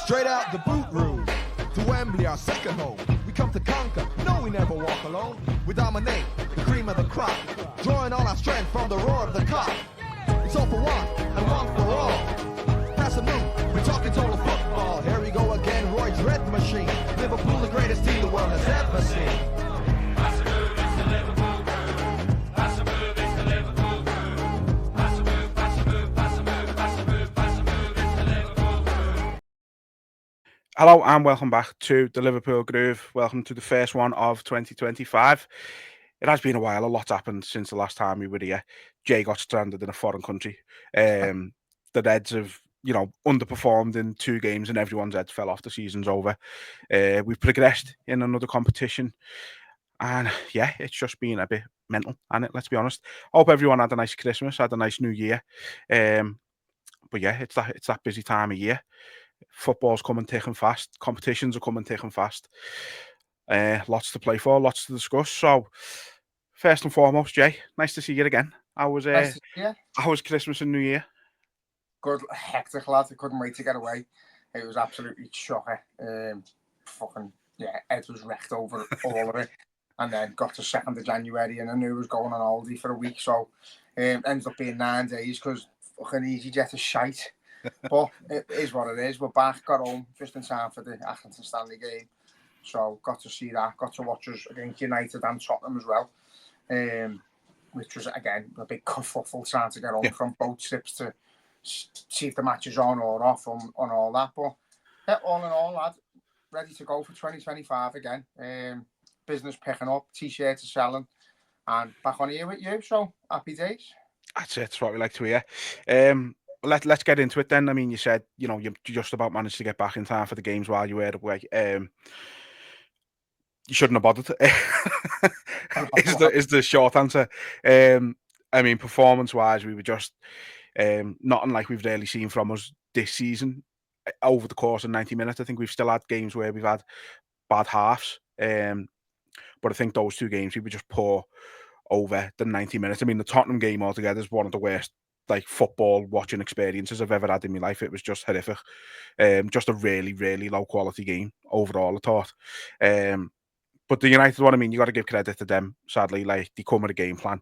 Straight out the boot room, to Wembley, our second home. We come to conquer, no, we never walk alone. We dominate, the cream of the crop, drawing all our strength from the roar of the cock. It's all for one, and one for all. Pass a move, we're talking total football. Here we go again, Roy's red machine. Liverpool, the greatest team the world has ever seen. Hello and welcome back to the Liverpool Groove. Welcome to the first one of 2025. It has been a while. A lot's happened since the last time we were here. Jay got stranded in a foreign country. The Reds have, underperformed in 2 games and everyone's head fell off. The season's over. We've progressed in another competition. And yeah, it's just been a bit mental, hasn't it? Let's be honest. I hope everyone had a nice Christmas, had a nice New Year. But yeah, it's that busy time of year. Football's coming thick and fast. Competitions are coming thick and fast. Lots to play for, lots to discuss. So, first and foremost, Jay, nice to see you again. How was Christmas and New Year? Good, hectic, lad. I couldn't wait to get away. It was absolutely shocking. Ed was wrecked over all of it. And then got to 2nd of January and I knew I was going on holiday for a week. So, ended up being 9 days because fucking EasyJet is shite. But it is what it is. We're back, got home just in time for the Accrington Stanley game. So got to see that, got to watch us against United and Tottenham as well. Which was, again, a big kerfuffle trying to get home from boat trips to see if the match is on or off on all that. But yeah, all in all, lad, ready to go for 2025 again. Business picking up, t-shirts are selling, and back on here with you. So happy days. That's it. That's what we like to hear. Let's get into it then. I mean, you said, you just about managed to get back in time for the games while you were away. You shouldn't have bothered. is the short answer. I mean, performance-wise, we were just not unlike we've rarely seen from us this season. Over the course of 90 minutes, I think we've still had games where we've had bad halves. But I think those 2 games, we were just poor over the 90 minutes. I mean, the Tottenham game altogether is one of the worst football watching experiences I've ever had in my life. It was just horrific. Just a really, really low quality game overall, I thought. But the United one, I mean, you got to give credit to them. Sadly, they come with a game plan.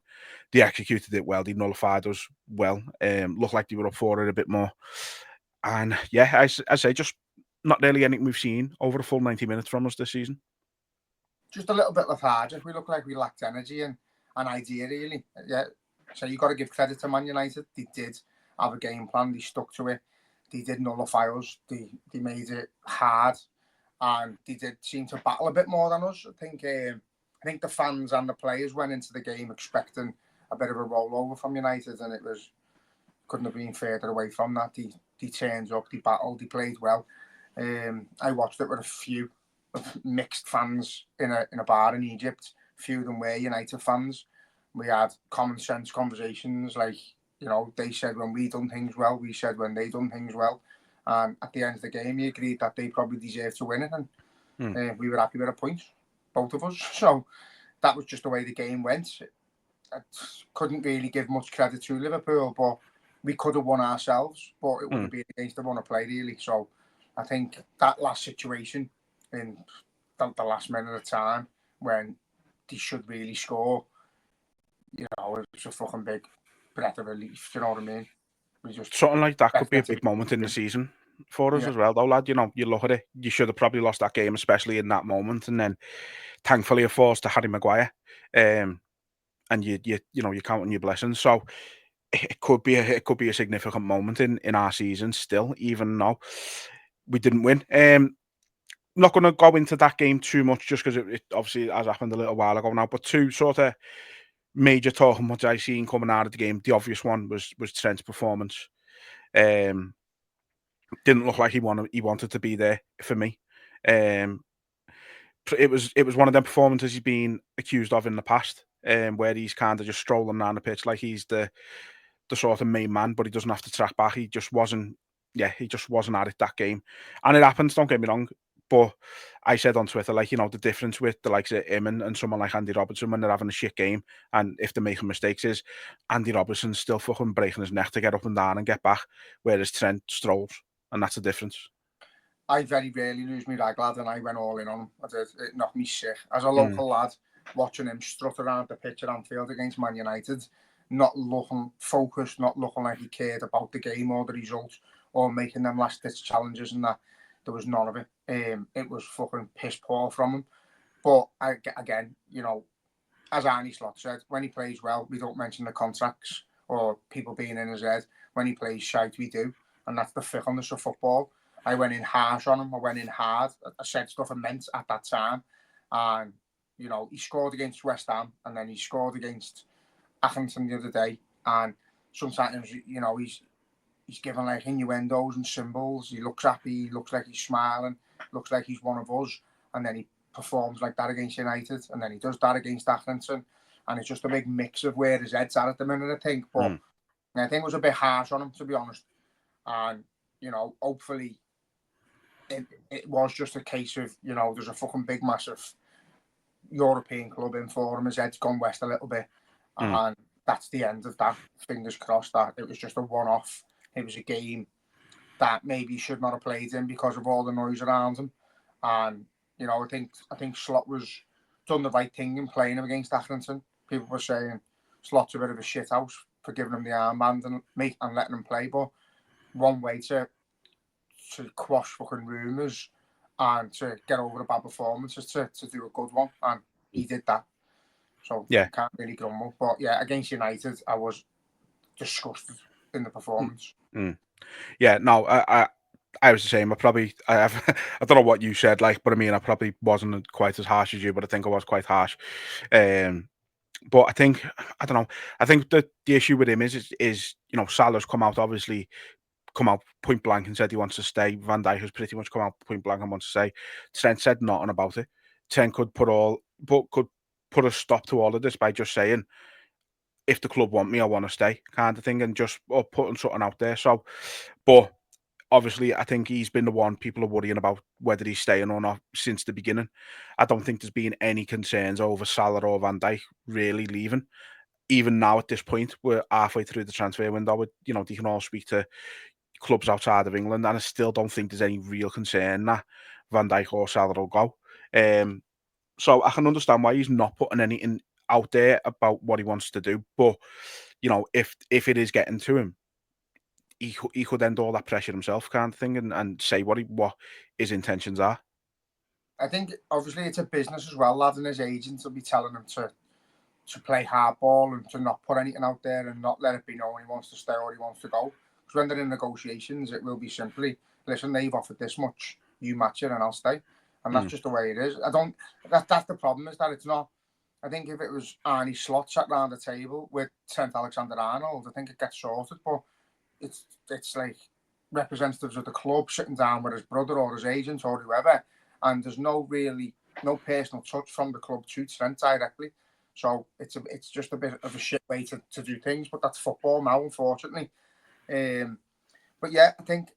They executed it well. They nullified us well. Looked like they were up for it a bit more. And yeah, I say just not really anything we've seen over the full 90 minutes from us this season. Just a little bit lethargic. We look like we lacked energy and an idea, really. Yeah. So you got to give credit to Man United. They did have a game plan. They stuck to it. They did nullify us. They made it hard, and they did seem to battle a bit more than us. I think the fans and the players went into the game expecting a bit of a rollover from United, and it couldn't have been further away from that. They turned up, they battled, they played well. I watched it with a few mixed fans in a bar in Egypt. A few of them were United fans. We had common sense conversations, they said when we done things well, we said when they done things well. And at the end of the game, you agreed that they probably deserved to win it. And we were happy with a point, both of us. So that was just the way the game went. I couldn't really give much credit to Liverpool, but we could have won ourselves, but it wouldn't be against the run of play, really. So I think that last situation in the last minute of time when they should really score, it was a fucking big breath of relief. Do you know what I mean? Something like that could be a big moment in the season for us as well, though, lad. You look at it, you should have probably lost that game, especially in that moment, and then thankfully it falls to Harry Maguire, and you count on your blessings. So it could be a significant moment in our season still, even though we didn't win. Not going to go into that game too much, just because it obviously has happened a little while ago now. But 2 sort of major talking points I seen coming out of the game. The obvious one was Trent's performance. Didn't look like he wanted to be there for me. It was one of them performances he's been accused of in the past, where he's kind of just strolling down the pitch like he's the sort of main man, but he doesn't have to track back. He just wasn't at it that game. And it happens, don't get me wrong. But I said on Twitter, the difference with the likes of him and someone like Andy Robertson when they're having a shit game, and if they're making mistakes, is Andy Robertson's still fucking breaking his neck to get up and down and get back, whereas Trent strolls, and that's the difference. I very rarely lose my rag, lad, and I went all in on him. I did. It knocked me sick. As a local lad, watching him strut around the pitch at Anfield against Man United, not looking focused, not looking like he cared about the game or the result, or making them last-ditch challenges and that. There was none of it. It was fucking piss poor from him. But again, you know, as Arnie Slot said, when he plays well, we don't mention the contracts or people being in his head. When he plays shite, we do. And that's the fickleness of football. I went in harsh on him. I went in hard. I said stuff I meant at that time. And, you know, he scored against West Ham and then he scored against Accrington the other day. And sometimes, you know, he's given like innuendos and symbols. He looks happy. He looks like he's smiling. Looks like he's one of us. And then he performs like that against United, and then he does that against Accrington, and it's just a big mix of where his head's at the minute, I think. But I think it was a bit harsh on him, to be honest. And, you know, hopefully it was just a case of, you know, there's a fucking big, massive European club in for him. His head's gone west a little bit. And that's the end of that. Fingers crossed that it was just a one-off. It was a game that maybe he should not have played in because of all the noise around him. And you know, I think Slot was done the right thing in playing him against Accrington. People were saying Slot's a bit of a shithouse for giving him the armband and letting him play. But one way to quash fucking rumours and to get over a bad performance is to do a good one. And he did that. So yeah, can't really grumble. But yeah, against United, I was disgusted in the performance. Yeah, no, I was the same. I don't know what you said, like, but I mean, I probably wasn't quite as harsh as you, but I think I was quite harsh. But I think, I don't know. I think the issue with him is you know, Salah's come out point blank and said he wants to stay. Van Dijk has pretty much come out point blank and wants to stay. Trent said nothing about it. Trent could put a stop to all of this by just saying, if the club want me, I want to stay, kind of thing, and just putting something out there. So, but obviously, I think he's been the one people are worrying about whether he's staying or not since the beginning. I don't think there's been any concerns over Salah or Van Dijk really leaving. Even now at this point, we're halfway through the transfer window. You know, they can all speak to clubs outside of England, and I still don't think there's any real concern that Van Dijk or Salah will go. So I can understand why he's not putting anything out there about what he wants to do. But you know, if it is getting to him, he could end all that pressure himself, kind of thing, and say what his intentions are. I think obviously it's a business as well, lad, and his agents will be telling him to play hardball and to not put anything out there and not let it be known he wants to stay or he wants to go. Because when they're in negotiations, it will be simply, listen, they've offered this much, you match it and I'll stay. And that's just the way it is. That's the problem, is that it's not. I think if it was Arnie Slot sat round the table with Trent Alexander-Arnold, I think it gets sorted. But it's like representatives of the club sitting down with his brother or his agent or whoever, and there's no personal touch from the club to Trent directly. So it's just a bit of a shit way to do things, but that's football now, unfortunately. But yeah, I think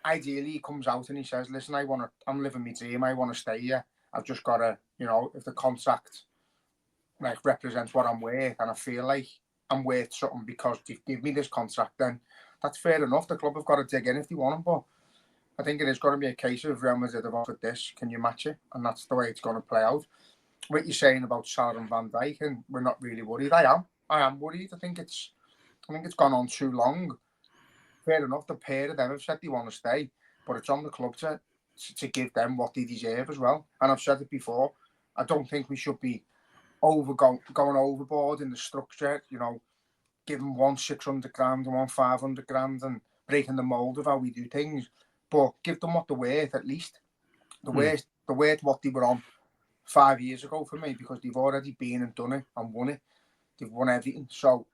ideally he comes out and he says, listen, I'm living my dream, I want to stay here. I've just got to, you know, if the contract like represents what I'm worth and I feel like I'm worth something because they give me this contract, then that's fair enough. The club have got to dig in if they want him, but I think it is going to be a case of Real Madrid have offered this, can you match it? And that's the way it's going to play out. What you're saying about Salah and Van Dijk, and we're not really worried. I am worried. I think it's gone on too long. Fair enough, the pair of them have said they want to stay, but it's on the club to give them what they deserve as well. And I've said it before, I don't think we should be going overboard in the structure, you know, giving one 600 grand and one 500 grand and breaking the mould of how we do things. But give them what they're worth, at least. The worth what they were on 5 years ago for me, because they've already been and done it and won it. They've won everything. So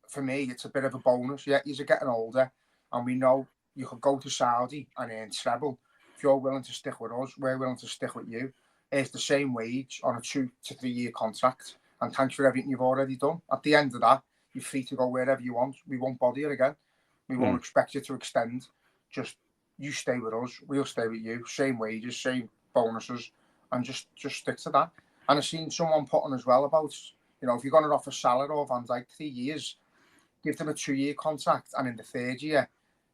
for me, it's a bit of a bonus. Yeah, you're getting older, and we know you could go to Saudi and earn treble. If you're willing to stick with us, we're willing to stick with you. It's the same wage on a 2 to 3 year contract, and thanks for everything you've already done. At the end of that, you're free to go wherever you want. We won't bother you again. We won't expect you to extend. Just you stay with us, we'll stay with you. Same wages, same bonuses, and just stick to that. And I've seen someone putting as well about, you know, if you're going to offer Salah or Van Dijk 3 years, give them a 2 year contract, and in the third year,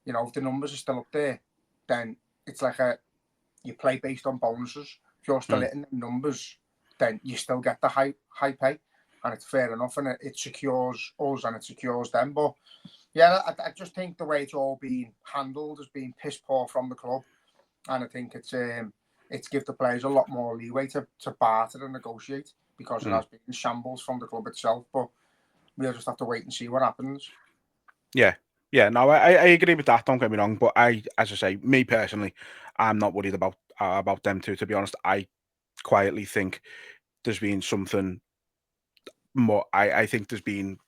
you know, if the numbers are still up there, then it's like you play based on bonuses. If you're still hitting numbers, then you still get the high pay, and it's fair enough, and it secures us and it secures them. But yeah, I just think the way it's all been handled has been piss poor from the club, and I think it's give the players a lot more leeway to barter and negotiate, because it has been shambles from the club itself. But we'll just have to wait and see what happens. Yeah, no, I agree with that. Don't get me wrong, but as I say, me personally, I'm not worried about them two. To be honest, I quietly think there's been something more. I think there's been.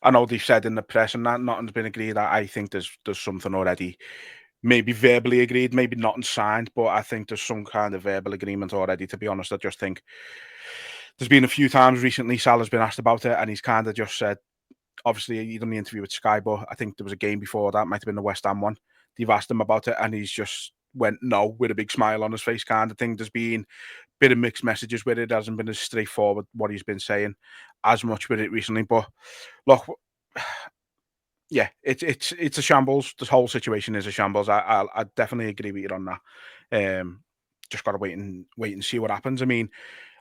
I know they've said in the press and that nothing's been agreed. I think there's something already, maybe verbally agreed, maybe not signed, but I think there's some kind of verbal agreement already. To be honest, I just think there's been a few times recently Salah's been asked about it, and he's kind of just said. Obviously, he done the interview with Sky, but I think there was a game before that, might have been the West Ham one. They've asked him about it, and he's just went no with a big smile on his face, kind of thing. There's been a bit of mixed messages with it. It hasn't been as straightforward what he's been saying as much with it recently. But look, yeah, it's a shambles. This whole situation is a shambles. I definitely agree with you on that. Just got to wait and see what happens. I mean,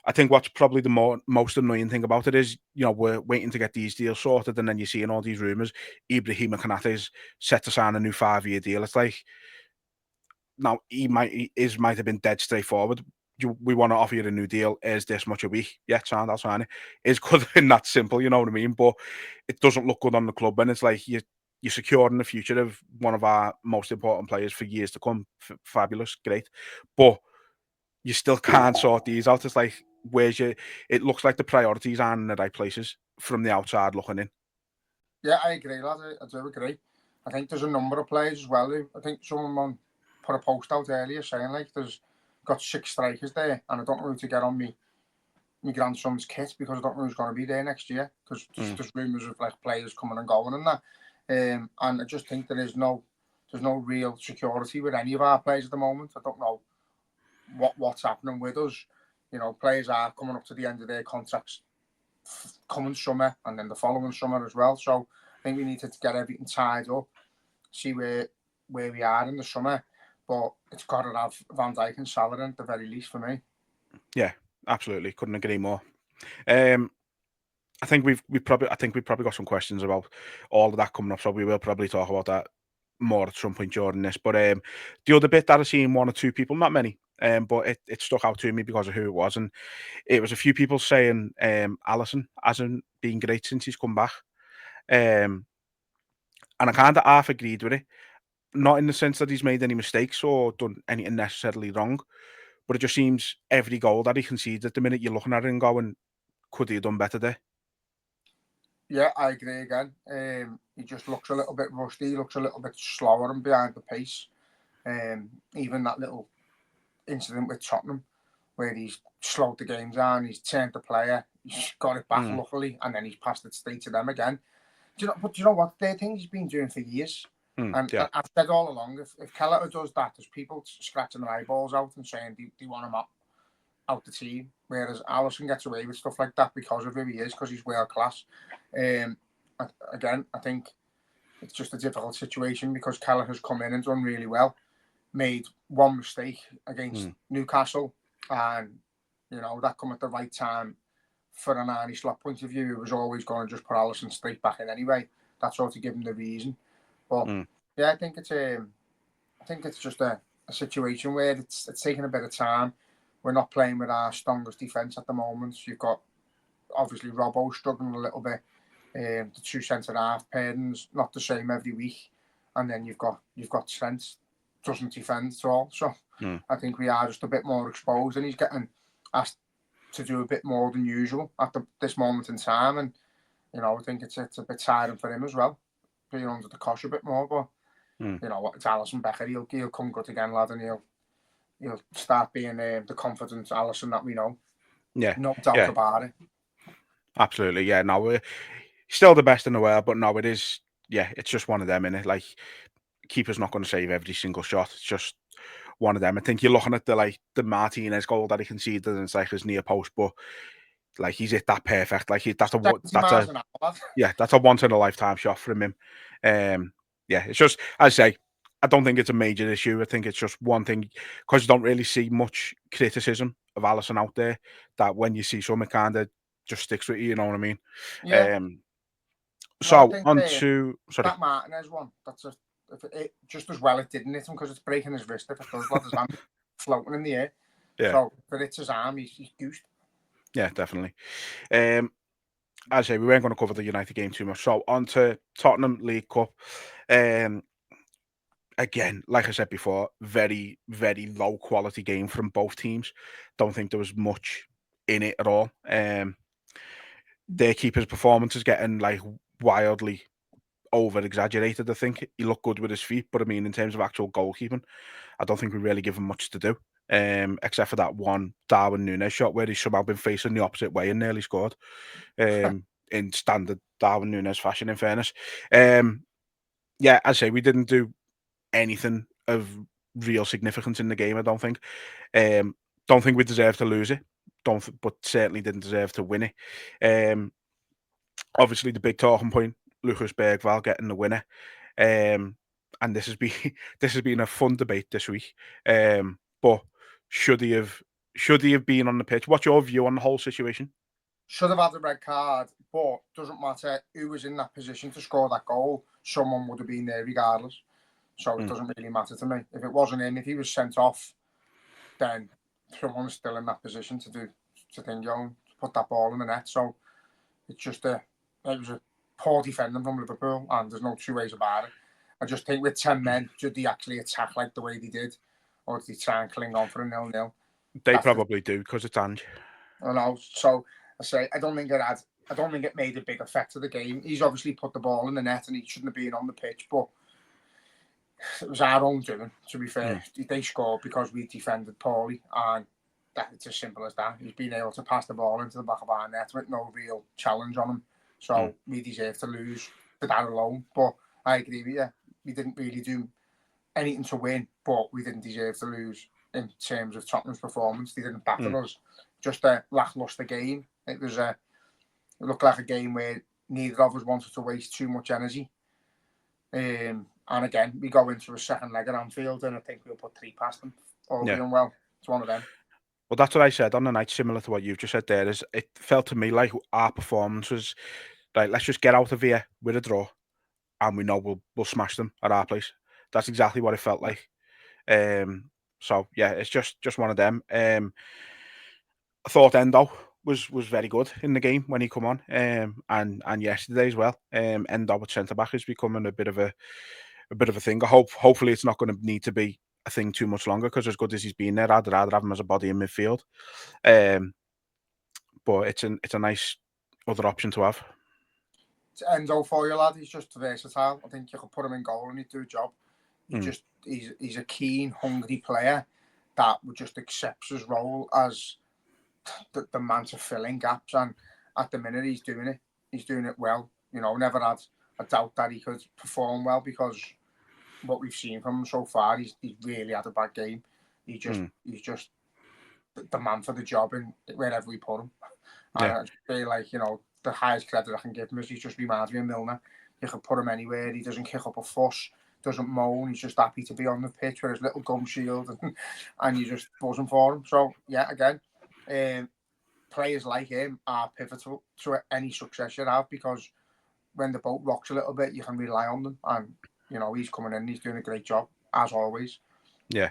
I think what's probably the most annoying thing about it is, we're waiting to get these deals sorted, and then you're seeing all these rumours. Ibrahima Konate is set to sign a new 5-year deal. It's like, now he might have been dead straightforward. We want to offer you a new deal. Is this much a week? Yeah, I'll sign it. It's good and that simple, you know what I mean? But it doesn't look good on the club, and it's like you're securing the future of one of our most important players for years to come. Fabulous, great, but you still can't sort these out. It's like, it looks like the priorities aren't in the right places from the outside looking in. Yeah, I agree, lad. I do agree. I think there's a number of players as well. I think someone put a post out earlier saying, like, there's got 6 strikers there, and I don't know who to get on me grandson's kit, because I don't know who's going to be there next year, because there's rumours of like players coming and going and that. And I just think there's no real security with any of our players at the moment. I don't know what's happening with us. Players are coming up to the end of their contracts coming summer, and then the following summer as well. So I think we need to get everything tied up, see where we are in the summer. But it's got to have Van Dijk and Salah at the very least for me. Yeah, absolutely. Couldn't agree more. I think we've probably got some questions about all of that coming up, so we will probably talk about that more at some point during this. But the other bit that I've seen one or two people, not many, but it stuck out to me because of who it was, and it was a few people saying Alisson hasn't been great since he's come back, and I kind of half agreed with it, not in the sense that he's made any mistakes or done anything necessarily wrong, but it just seems every goal that he concedes at the minute, you're looking at it and going, could he have done better there? Yeah, I agree again. He just looks a little bit rusty. He looks a little bit slower and behind the pace. Even that little incident with Tottenham, where he's slowed the game down, he's turned the player, he's got it back luckily, and then he's passed it straight to them again. Do you know what? They're things he's been doing for years. And I've said all along, if Kelleher does that, there's people scratching their eyeballs out and saying they want him out the team, whereas Alisson gets away with stuff like that because of who he is, because he's world class. Again, I think it's just a difficult situation because Kelleher has come in and done really well, made one mistake against Newcastle, and that come at the right time for an Arnie Slot point of view. He was always going to just put Alisson straight back in anyway. That's sort of give him the reason. But yeah, I think it's just a situation where it's taking a bit of time. We're not playing with our strongest defence at the moment. You've got obviously Robbo struggling a little bit. The 2 centre-half pairings not the same every week, and then you've got Trent doesn't defend at all. So I think we are just a bit more exposed, and he's getting asked to do a bit more than usual at this moment in time. And I think it's a bit tiring for him as well, being under the cosh a bit more. But it's Alisson Becker. He'll come good again, lad, and he'll start being the confident Alisson that we know. Yeah, no doubt about it. Absolutely, yeah. No, we're still the best in the world, but no, it is. Yeah, it's just one of them, innit? Like, keeper's not going to save every single shot. It's just one of them. I think you're looking at the Martinez goal that he conceded, and it's like his near post, but like he's hit that perfect. Like that's a once in a lifetime shot from him. Yeah, it's just, as I say, I don't think it's a major issue. I think it's just one thing, because you don't really see much criticism of Alisson out there, that when you see some, it kind of just sticks with you. You know what I mean? Yeah. So I think, on to that Martinez one. That's just as well it didn't hit him, because it's breaking his wrist if it does. His hand floating in the air. Yeah. So if it hits his arm, he's goosed. Yeah, definitely. As I say, we weren't going to cover the United game too much. So on to Tottenham League Cup. Again, like I said before, very, very low quality game from both teams. Don't think there was much in it at all. Their keeper's performance is getting like wildly over exaggerated. I think he looked good with his feet, but I mean, in terms of actual goalkeeping, I don't think we really give him much to do. Except for that one Darwin Núñez shot where he's somehow been facing the opposite way and nearly scored. In standard Darwin Núñez fashion, in fairness. Yeah, I say we didn't do anything of real significance in the game, I don't think. Don't think we deserved to lose it. But certainly didn't deserve to win it. Obviously, the big talking point, Lucas Bergvall getting the winner. And this has been a fun debate this week. But should he have been on the pitch? What's your view on the whole situation? Should have had a red card, but doesn't matter who was in that position to score that goal. Someone would have been there regardless. So it doesn't really matter to me. If it wasn't him, if he was sent off, then someone's still in that position to put that ball in the net. So it's just it was a poor defending from Liverpool, and there's no two ways about it. I just think with 10 men, should they actually attack like the way they did, or did they try and cling on for a 0-0? They probably do, because it's Ange. I know. So I say I don't think it made a big effect to the game. He's obviously put the ball in the net, and he shouldn't have been on the pitch, but it was our own doing, to be fair. They scored because we defended poorly, and it's as simple as that. He's been able to pass the ball into the back of our net with no real challenge on him. So we deserve to lose for that alone. But I agree with you. We didn't really do anything to win, but we didn't deserve to lose in terms of Tottenham's performance. They didn't batter us. Just a lackluster game. It looked like a game where neither of us wanted to waste too much energy. And again, we go into a second leg at Anfield, and I think we'll put 3 past them. All being well. It's one of them. Well, that's what I said on the night, similar to what you've just said there. Is it felt to me like our performance was like, let's just get out of here with a draw, and we know we'll smash them at our place. That's exactly what it felt like. So yeah, it's just one of them. I thought Endo was very good in the game when he come on, and yesterday as well. Endo at centre back is becoming a bit of a thing. Hopefully it's not going to need to be a thing too much longer, because as good as he's been there, I'd rather have him as a body in midfield. But it's a nice other option to have. It's Endo for you, lad. He's just versatile. I think you could put him in goal and he'd do a job. He's a keen, hungry player that just accepts his role as the man to fill in gaps, and at the minute he's doing it. He's doing it well. Never had a doubt that he could perform well, because what we've seen from him so far, he's really had a bad game. He's just the man for the job, and wherever we put him. And I just feel like, the highest credit I can give him is he just reminds me of Milner. You can put him anywhere. He doesn't kick up a fuss, doesn't moan. He's just happy to be on the pitch with his little gum shield, and you just buzzing for him. So yeah, again, players like him are pivotal to any success you have, because when the boat rocks a little bit, you can rely on them. And he's coming in, he's doing a great job as always. Yeah.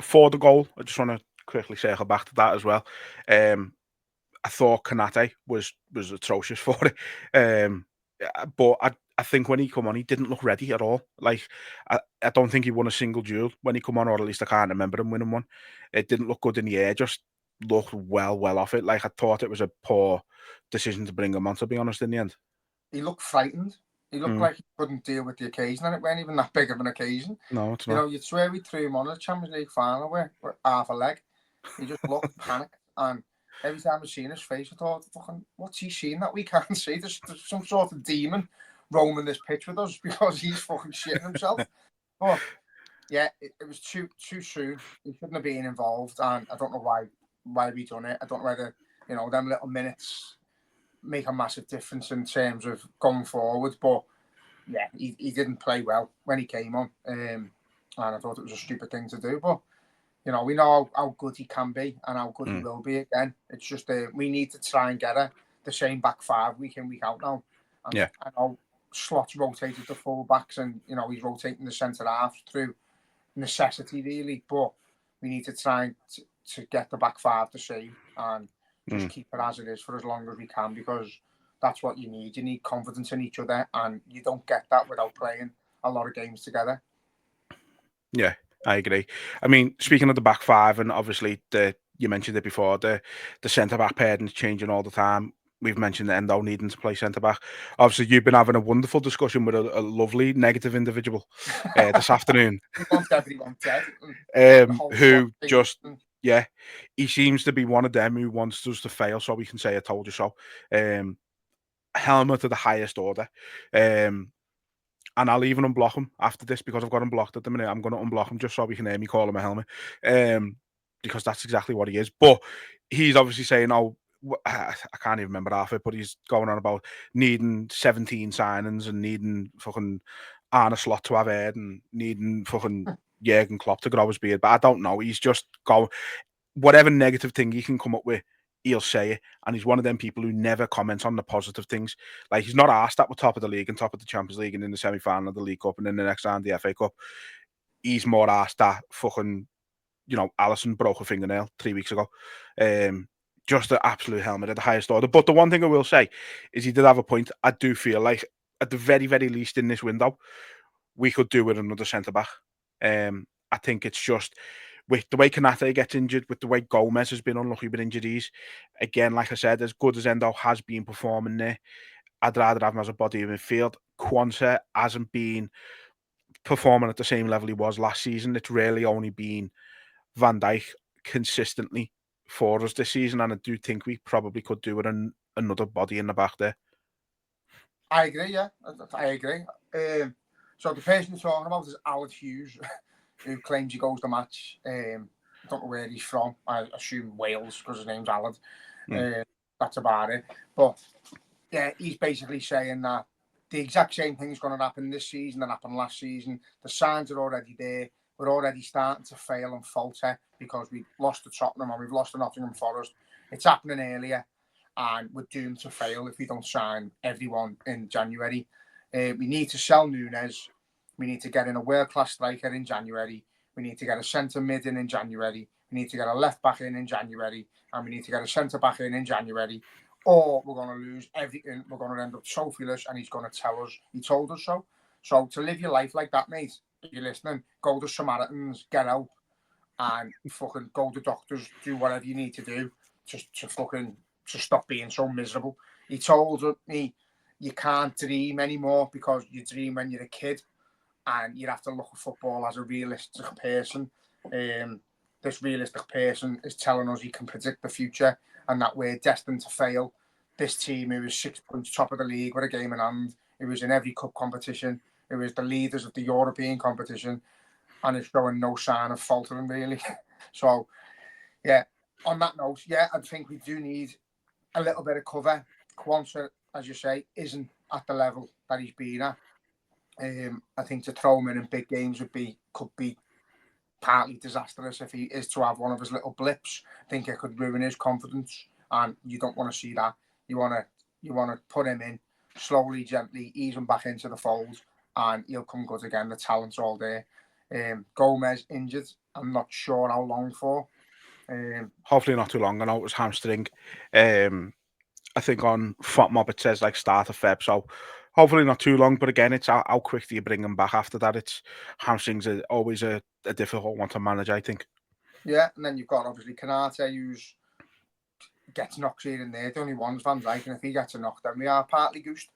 For the goal, I just want to quickly circle back to that as well. I thought Konate was atrocious for it. But I think when he come on, he didn't look ready at all. Like, I don't think he won a single duel when he come on, or at least I can't remember him winning one. It didn't look good in the air, just looked well off it. Like, I thought it was a poor decision to bring him on, to be honest, in the end. He looked frightened. He looked like he couldn't deal with the occasion, and it wasn't even that big of an occasion. No, it's not. You'd swear we threw him on a Champions League final with half a leg. He just looked panicked, and every time I seen his face, I thought, fucking, what's he seen that we can't see? There's some sort of demon roaming this pitch with us, because he's fucking shitting himself. But yeah, it was too soon. He shouldn't have been involved, and I don't know why we done it. I don't know whether them little minutes make a massive difference in terms of going forward. But yeah, he didn't play well when he came on, and I thought it was a stupid thing to do. But you know, we know how good he can be and how good he will be again. It's just we need to try and get the same back five week in, week out now. And Yeah. I know Slot's rotated the full backs, and you know he's rotating the centre half through necessity really. But we need to try to get the back five the same and just keep it as it is for as long as we can, because that's what you need. You need confidence in each other, and you don't get that without playing a lot of games together. Yeah, I agree. I mean, speaking of the back five, and obviously you mentioned it before, the centre back pairing is changing all the time. We've mentioned the Endo needing to play centre back. Obviously, you've been having a wonderful discussion with a lovely negative individual this afternoon. He wants everyone dead. Who just, yeah, he seems to be one of them who wants us to fail so we can say, I told you so. Helmet to the highest order. And I'll even unblock him after this because I've got him blocked at the minute. I'm going to unblock him just so we can hear me call him a helmet. Because that's exactly what he is. But he's obviously saying, oh, I can't even remember half it, but he's going on about needing 17 signings and needing fucking Arne Slot to have Ed and needing fucking Jurgen Klopp to grow his beard. But I don't know. He's just going, whatever negative thing he can come up with, he'll say it. And he's one of them people who never comments on the positive things. Like, he's not asked that we're top of the league and top of the Champions League and in the semi-final of the League Cup and in the next round the FA Cup. He's more asked that fucking, you know, Alisson broke a fingernail 3 weeks ago. Just the absolute helmet at the highest order. But the one thing I will say is he did have a point. I do feel like at the very, very least in this window, we could do with another centre-back. I think it's just with the way Kanate gets injured, with the way Gomez has been unlucky with injuries. Again, like I said, as good as Endo has been performing there, I'd rather have him as a body in midfield. Quansah hasn't been performing at the same level he was last season. It's really only been Van Dijk consistently for us this season, and I do think we probably could do with another body in the back there. I agree, yeah. I agree. So the person you're talking about is Aled Hughes, who claims he goes to match. I don't know where he's from. I assume Wales because his name's Aled. That's about it. But yeah, he's basically saying that the exact same thing is going to happen this season that happened last season. The signs are already there. We're already starting to fail and falter because we've lost to Tottenham and we've lost to Nottingham Forest. It's happening earlier, and we're doomed to fail if we don't sign everyone in January. We need to sell Nunes. We need to get in a world-class striker in January. We need to get a centre mid in January. We need to get a left back in January. And we need to get a centre back in January. Or we're going to lose everything. We're going to end up trophyless, and he's going to tell us he told us so. So to live your life like that, mate, if you're listening, go to Samaritans, get out, and fucking go to doctors, do whatever you need to do to stop being so miserable. He told me you can't dream anymore because you dream when you're a kid, and you have to look at football as a realistic person. This realistic person is telling us he can predict the future and that we're destined to fail. This team who is 6 points top of the league with a game in hand, who was in every cup competition, who was the leaders of the European competition, and is showing no sign of faltering, really. So, yeah, on that note, yeah, I think we do need a little bit of cover. Quansah, as you say, isn't at the level that he's been at. I think to throw him in big games could be partly disastrous if he is to have one of his little blips. I think it could ruin his confidence, and you don't want to see that. You want to put him in slowly, gently, ease him back into the fold, and he'll come good again. The talent's all there. Gomez injured. I'm not sure how long for. Hopefully not too long. I know it was hamstring. I think on FOTMOB it says like start of Feb, so hopefully not too long. But again, it's how quick do you bring him back after that? It's hamstrings are always a difficult one to manage, I think. Yeah, and then you've got obviously Kanate, who's gets knocks here and there. The only one's Van Dijk, and if he gets a knock, then we are partly goosed.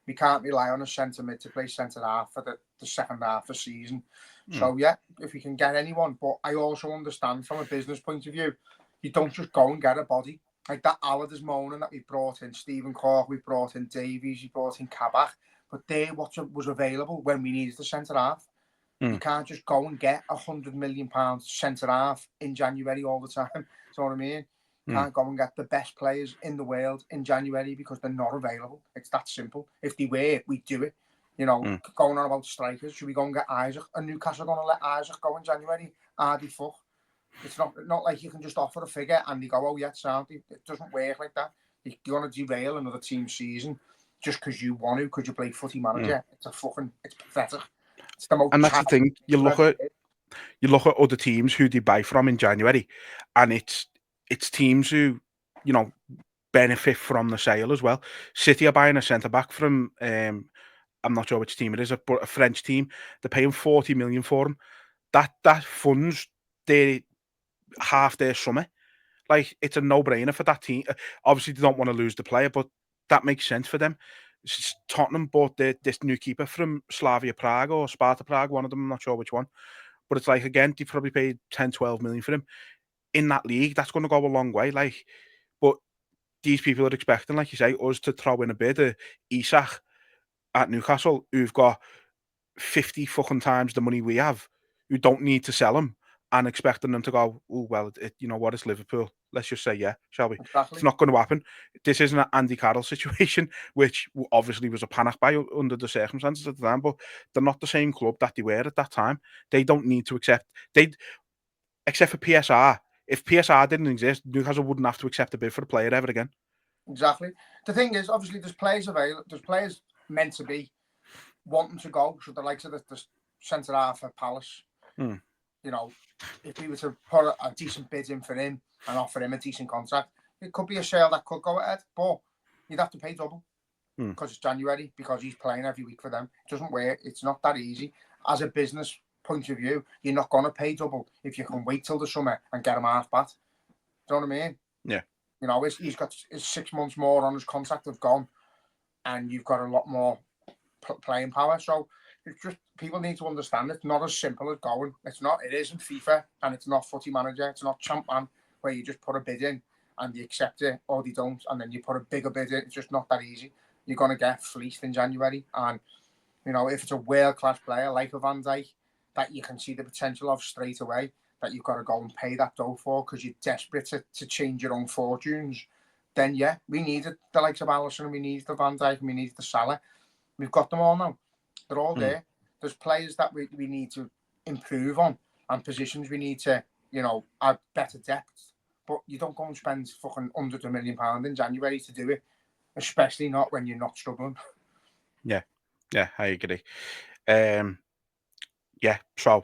We can't rely on a centre mid to play centre half for the second half of the season. So yeah, if we can get anyone, but I also understand from a business point of view, you don't just go and get a body. Like that Aled is moaning that we brought in Stephen Cork, we brought in Davies, we brought in Kabak, but they're what was available when we needed the centre half. You can't just go and get £100 million centre half in January all the time. You know what I mean? Can't go and get the best players in the world in January because they're not available. It's that simple. If they were, we'd do it. going on about strikers. Should we go and get Isaac? And Newcastle are going to let Isaac go in January? Hardy fuck. It's not like you can just offer a figure and they go, oh yeah, sound. It doesn't work like that. You're going to derail another team's season just because you want to, because you play footy manager. It's pathetic. It's the most. And that's the thing. You look at other teams who they buy from in January, and it's teams who, benefit from the sale as well. City are buying a centre back from I'm not sure which team it is, but a French team. They're paying 40 million for him. That funds half their summer. Like, it's a no-brainer for that team. Obviously, they don't want to lose the player, but that makes sense for them. Tottenham bought this new keeper from Slavia Prague or Sparta Prague, one of them, I'm not sure which one. But it's like, again, they probably paid 10, 12 million for him. In that league, that's going to go a long way. Like, but these people are expecting, like you say, us to throw in a bid of Isak at Newcastle, who've got 50 fucking times the money we have, who don't need to sell him, and expecting them to go, oh, well, you know what, it's Liverpool. Let's just say, yeah, shall we? Exactly. It's not going to happen. This isn't an Andy Carroll situation, which obviously was a panic buy under the circumstances at the time, but they're not the same club that they were at that time. They don't need to accept, except for PSR. If PSR didn't exist, Newcastle wouldn't have to accept a bid for a player ever again. Exactly. The thing is, obviously, there's players available. There's players meant to be wanting to go. So the likes of the centre half for Palace. If we were to put a decent bid in for him and offer him a decent contract, it could be a sale that could go ahead. But you'd have to pay double because it's January, because he's playing every week for them. It doesn't work. It's not that easy. As a business point of view, you're not going to pay double if you can wait till the summer and get him half bat. Do you know what I mean? Yeah. He's got his 6 months more on his contract have gone, and you've got a lot more playing power. So it's just, people need to understand it's not as simple as going. It's not. It isn't FIFA, and it's not Footy Manager. It's not Champman, where you just put a bid in and you accept it, or they don't, and then you put a bigger bid in. It's just not that easy. You're going to get fleeced in January, and if it's a world-class player like a Van Dijk that you can see the potential of straight away, that you've got to go and pay that dough for because you're desperate to change your own fortunes, then yeah, we needed the likes of Alisson, we needed the Van Dijk, and we needed the Salah. We've got them all now. They're all there. There's players that we need to improve on, and positions we need to, add better depth. But you don't go and spend fucking £100 million in January to do it, especially not when you're not struggling. Yeah, I agree. So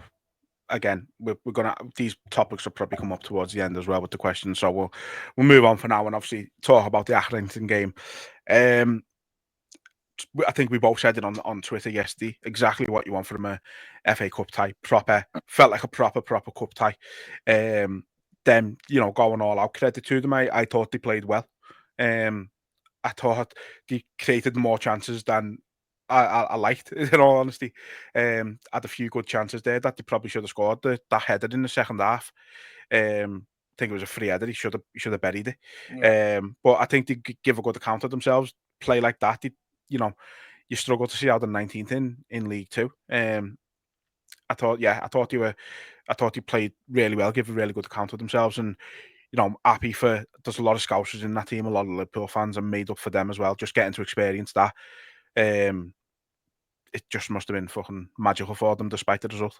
again, we're gonna, these topics will probably come up towards the end as well with the questions. So we'll move on for now and obviously talk about the Accrington game. I think we both said it on Twitter yesterday, exactly what you want from a FA Cup tie. Felt like a proper cup tie. Them, going all out, credit to them. I thought they played well. I thought they created more chances than I liked, in all honesty. Had a few good chances there that they probably should have scored. That header in the second half. I think it was a free header. He should have buried it. Yeah. But I think they give a good account of themselves. Play like that, you struggle to see out the 19th in League Two. I thought they played really well, give a really good account of themselves, and I'm happy for. There's a lot of Scousers in that team, a lot of Liverpool fans, and made up for them as well. Just getting to experience that. It just must have been fucking magical for them, despite the result.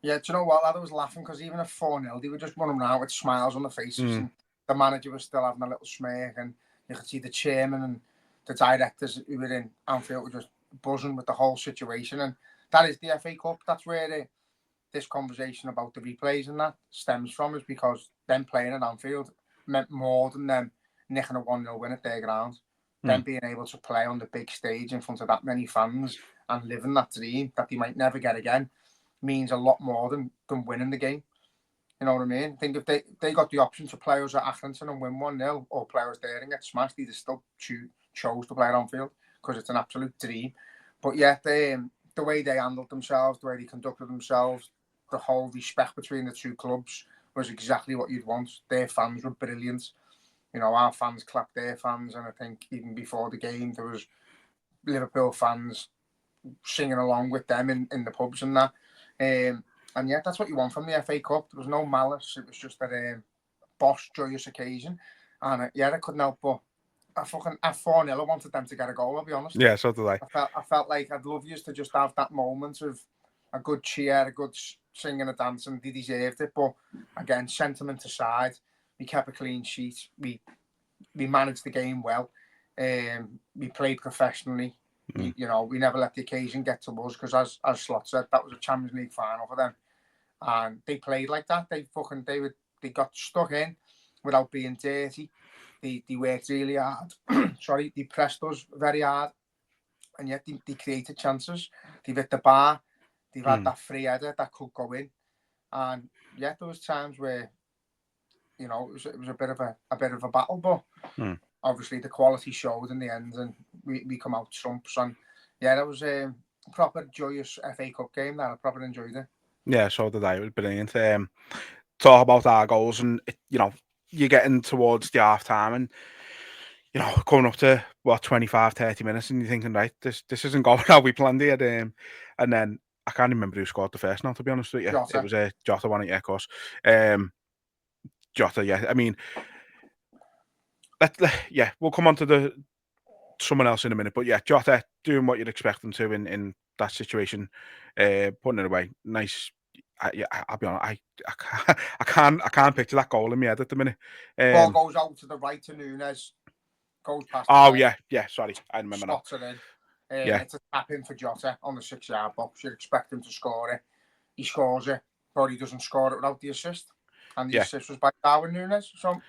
Yeah, do you know what? I was laughing because even at 4-0, they were just running around with smiles on their faces, and the manager was still having a little smirk, and you could see the chairman and the directors who were in Anfield were just buzzing with the whole situation. And that is the FA Cup. That's where this conversation about the replays and that stems from, is because them playing at Anfield meant more than them nicking a 1-0 win at their ground. Them being able to play on the big stage in front of that many fans and living that dream that they might never get again means a lot more than winning the game. You know what I mean? I think if they got the option to play us at Accrington and win 1-0, or play us there and get smashed, they'd still chose to play at Anfield because it's an absolute dream. But yeah, the way they handled themselves, the way they conducted themselves, the whole respect between the two clubs was exactly what you'd want. Their fans were brilliant. Our fans clapped their fans, and I think even before the game, there was Liverpool fans singing along with them in the pubs and that. And yeah, that's what you want from the FA Cup. There was no malice. It was just a boss, joyous occasion. And I couldn't help but at 4-0, I wanted them to get a goal, I'll be honest. Yeah, so did I. I felt like I'd love you to just have that moment of a good cheer, a good singing and dancing. They deserved it. But again, sentiment aside, we kept a clean sheet. We managed the game well. We played professionally. We never let the occasion get to us because, as Slot said, that was a Champions League final for them, and they played like that. They got stuck in without being dirty. They worked really hard. Sorry, they pressed us very hard, and yet they created chances. They've hit the bar. They've had that free header that could go in, and yeah, there was times where it was a bit of a battle, but obviously the quality showed in the end, and we come out trumps. And yeah, that was a proper joyous FA Cup game. That I proper enjoyed it. Yeah, so did I. It was brilliant. Talk about our goals, and you're getting towards the half time, and coming up to 25, 30 minutes, and you're thinking, right, this isn't going how we planned it. And then I can't remember who scored the first now, to be honest with you. Jota. It was Jota, wasn't it? Yeah, of course. Jota, yeah. I mean, we'll come on to someone else in a minute, but yeah, Jota doing what you'd expect them to in that situation, putting it away. Nice. I'll be honest. I can't picture that goal in my head at the minute. Ball goes out to the right to Nunes. Goes past. Oh yeah. Sorry, I remember now. Spots it in. It's a tap in for Jota on the 6-yard box. You'd expect him to score it. He scores it, but he doesn't score it without the assist. And the assist was by Darwin Nunes. So.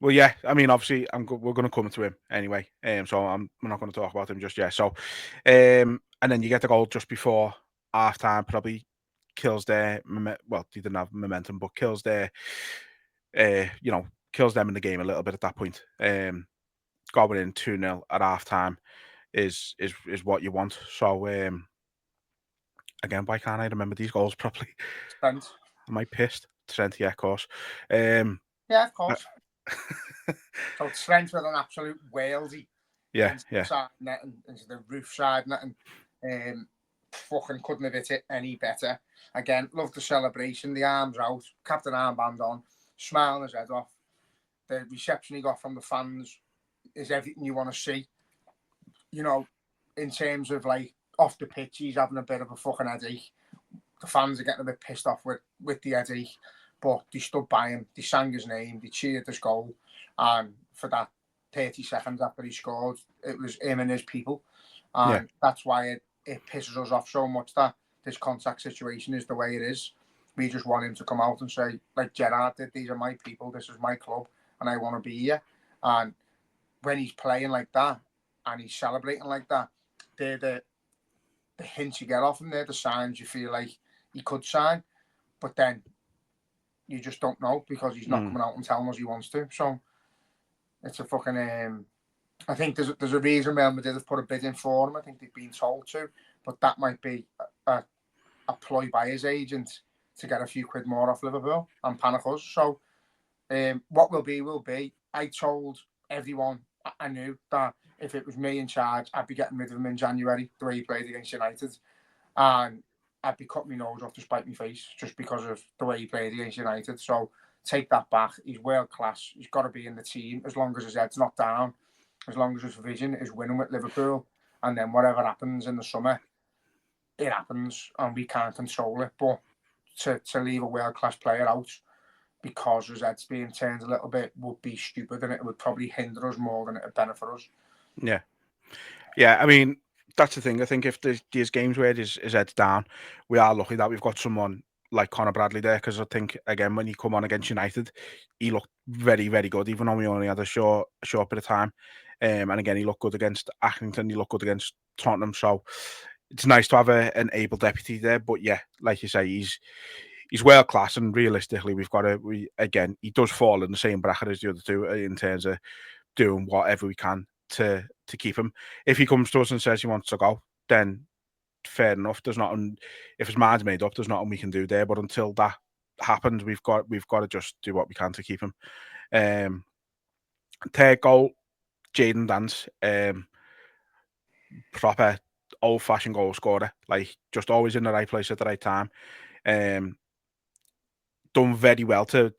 Well, yeah. I mean, obviously, we're going to come to him anyway. So we're not going to talk about him just yet. So, and then you get the goal just before half time. Probably kills their they didn't have momentum, but kills their kills them in the game a little bit at that point. Going in 2-0 at half time is what you want. So again, why can't I remember these goals properly? Trent. Am I pissed? Trent, yeah, of course. Yeah, of course. So Trent with an absolute Walesy. Yeah. Side net and into the roof side net, and fucking couldn't have hit it any better. Again, love the celebration, the arms out, captain armband on, smiling his head off. The reception he got from the fans is everything you want to see. In terms of like off the pitch, he's having a bit of a fucking headache. The fans are getting a bit pissed off with the headache, but they stood by him, they sang his name, they cheered his goal, and for that 30 seconds after he scored, it was him and his people, and that's why it pisses us off so much that this contact situation is the way it is. We just want him to come out and say, like Gerrard did, these are my people, this is my club, and I want to be here. And when he's playing like that and he's celebrating like that, they're the hints you get off him. They're the signs you feel like he could sign, but then you just don't know because he's not coming out and telling us he wants to. So it's a fucking. I think there's a reason Real Madrid have put a bid in for him. I think they've been told to, but that might be a ploy by his agent to get a few quid more off Liverpool and panic us. So what will be. I told everyone I knew that if it was me in charge, I'd be getting rid of him in January, the way he played against United. And I'd be cutting my nose off to spite my face just because of the way he played against United. So take that back. He's world class. He's got to be in the team as long as his head's not down, as long as his vision is winning with Liverpool. And then whatever happens in the summer, it happens and we can't control it. But to leave a world class player out because his head's being turned a little bit would be stupid, and it would probably hinder us more than it would benefit us. Yeah. I mean, that's the thing. I think if there's games where his head's down, we are lucky that we've got someone like Conor Bradley there, because I think, again, when he come on against United, he looked very, very good, even though we only had a short bit of time. And again, he looked good against Accrington, he looked good against Tottenham. So it's nice to have an able deputy there. But yeah, like you say, he's world class, and realistically, again, he does fall in the same bracket as the other two in terms of doing whatever we can to keep him. If he comes to us and says he wants to go, then fair enough. If his mind's made up, there's nothing we can do there. But until that happens, we've got to just do what we can to keep him. Third goal, Jadon Dance, proper old-fashioned goal scorer, like just always in the right place at the right time. Done very well to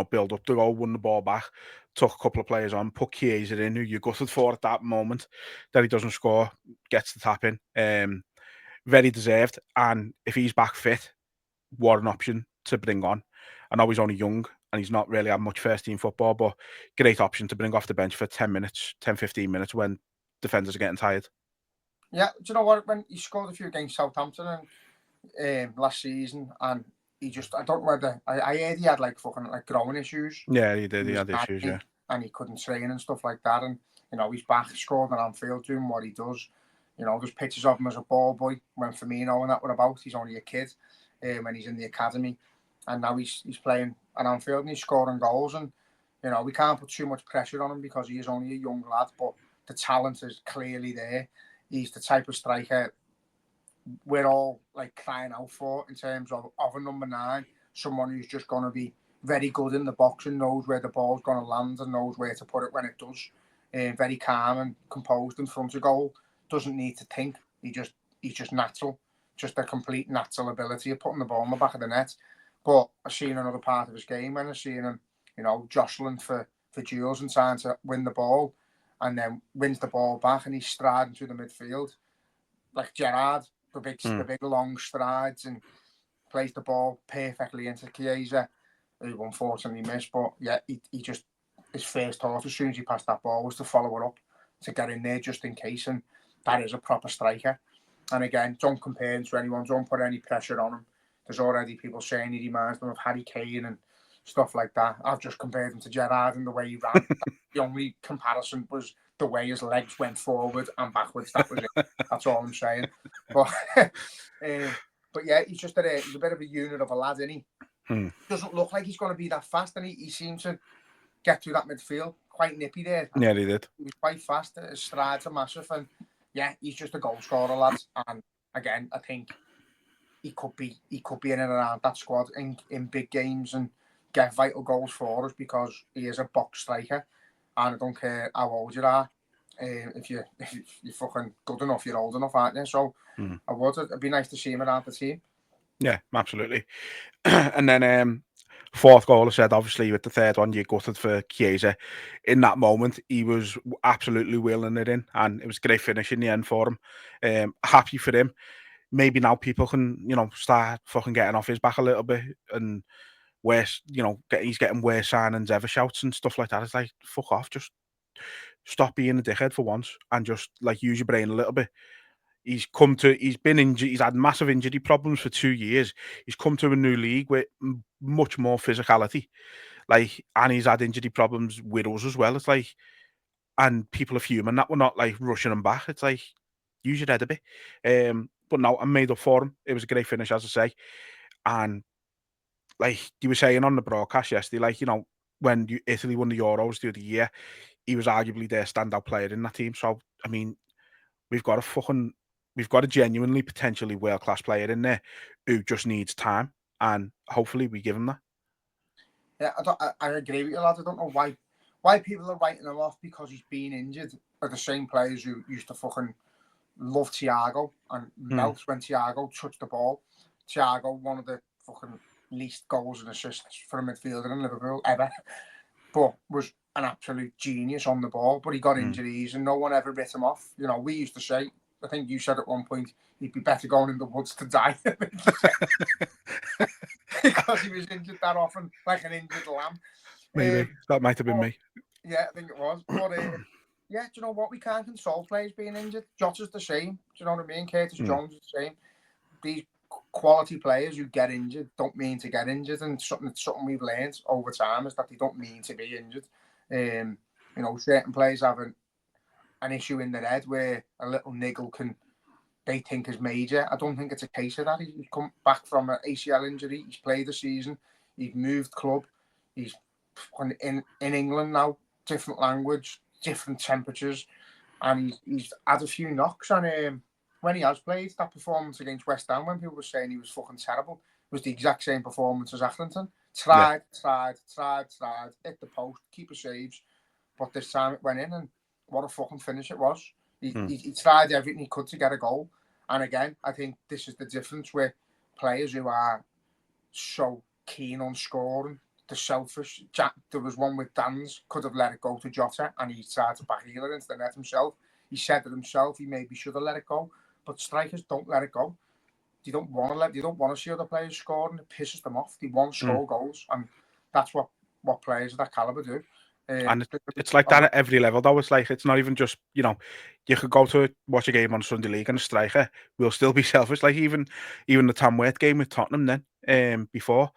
build up the goal, won the ball back, took a couple of players on, put Chiesa in, who you gutted for at that moment, that he doesn't score, gets the tap in. Very deserved. And if he's back fit, what an option to bring on. I know he's only young and he's not really had much first team football, but great option to bring off the bench for 10 minutes, 10, 15 minutes when defenders are getting tired. Yeah, do you know what? When he scored a few against Southampton last season, and he just, I don't know whether, I heard he had like fucking like growing issues. Yeah, he did. He had issues, yeah. And he couldn't train and stuff like that. And, you know, he's back, scored on Anfield, doing what he does. You know, there's pictures of him as a ball boy when Firmino and that were about. He's only a kid when he's in the academy. And now he's playing at Anfield and he's scoring goals. And, you know, we can't put too much pressure on him because he is only a young lad, but the talent is clearly there. He's the type of striker we're all like crying out for in terms of a number 9, someone who's just going to be very good in the box and knows where the ball's going to land and knows where to put it when it does. Very calm and composed in front of goal. Doesn't need to think. He's just natural. Just a complete natural ability of putting the ball in the back of the net. But I've seen another part of his game when I've seen him, you know, jostling for duels and trying to win the ball, and then wins the ball back and he's striding through the midfield like Gerrard, the big long strides, and plays the ball perfectly into Chiesa, who unfortunately missed. But yeah, he just, his first thought as soon as he passed that ball was to follow it up, to get in there just in case, and that is a proper striker. And again, don't compare him to anyone, don't put any pressure on him. There's already people saying he reminds them of Harry Kane and stuff like that. I've just compared him to Gerrard and the way he ran. The only comparison was the way his legs went forward and backwards. That was it. That's all I'm saying. But yeah, he's just he's a bit of a unit of a lad, isn't he? Doesn't look like he's going to be that fast, and he seemed to get through that midfield quite nippy there. Yeah, he did. He was quite fast. His strides are massive, and yeah, he's just a goal scorer, lads. And again, I think he could be in and around that squad in big games and get vital goals for us because he is a box striker. And I don't care how old you are. If you're fucking good enough, you're old enough, aren't you? So it'd be nice to see him around the team. Yeah, absolutely. And then fourth goal, I said, obviously with the third one, you gutted for Chiesa. In that moment, he was absolutely wheeling it in, and it was a great finish in the end for him. Happy for him. Maybe now people can, you know, start fucking getting off his back a little bit, and worse, you know, he's getting worse signings ever shouts and stuff like that. It's like, fuck off, just stop being a dickhead for once and just like use your brain a little bit. He's been injured. He's had massive injury problems for 2 years. He's come to a new league with much more physicality, like, and he's had injury problems with us as well. It's like, and people are fuming that we're not like rushing him back. It's like, use your head a bit. But no, I'm made up for him. It was a great finish, as I say, and like you were saying on the broadcast yesterday, like, you know, when Italy won the Euros the other year, he was arguably their standout player in that team. So I mean, we've got a genuinely potentially world-class player in there who just needs time, and hopefully we give him that. Yeah, I agree with you, lad. I don't know why people are writing him off because he's been injured. Are the same players who used to fucking love Thiago and melt when Thiago touched the ball. Thiago, one of the fucking least goals and assists for a midfielder in Liverpool ever, but was an absolute genius on the ball. But he got injuries and no one ever writ him off. You know, we used to say, I think you said at one point, he'd be better going in the woods to die because he was injured that often, like an injured lamb. Maybe that might have been me. Yeah, I think it was. But yeah, do you know what? We can't console players being injured. Jota's the same. Do you know what I mean? Curtis Jones is the same. These quality players who get injured don't mean to get injured, and something we've learned over time is that they don't mean to be injured. You know, certain players have an issue in their head where a little niggle they think is major. I don't think it's a case of that. He's come back from an ACL injury. He's played the season. He's moved club. He's in England now. Different language, different temperatures, and he's had a few knocks. And when he has played, that performance against West Ham, when people were saying he was fucking terrible, was the exact same performance as Accrington. Tried, hit the post, keeper saves, but this time it went in, and what a fucking finish it was. He tried everything he could to get a goal. And again, I think this is the difference with players who are so keen on scoring the selfish. There was one with Dan's, could have let it go to Jota, and he tried to backheel it into the net himself. He said it himself. He maybe should have let it go, but strikers don't let it go. They don't want to see other players scoring. It pisses them off. They want to score goals, and that's what players of that caliber do. And it's like that at every level, though. It's like, it's not even just, you could go to watch a game on Sunday League and a striker will still be selfish. Like even the Tom Waite game with Tottenham then, before,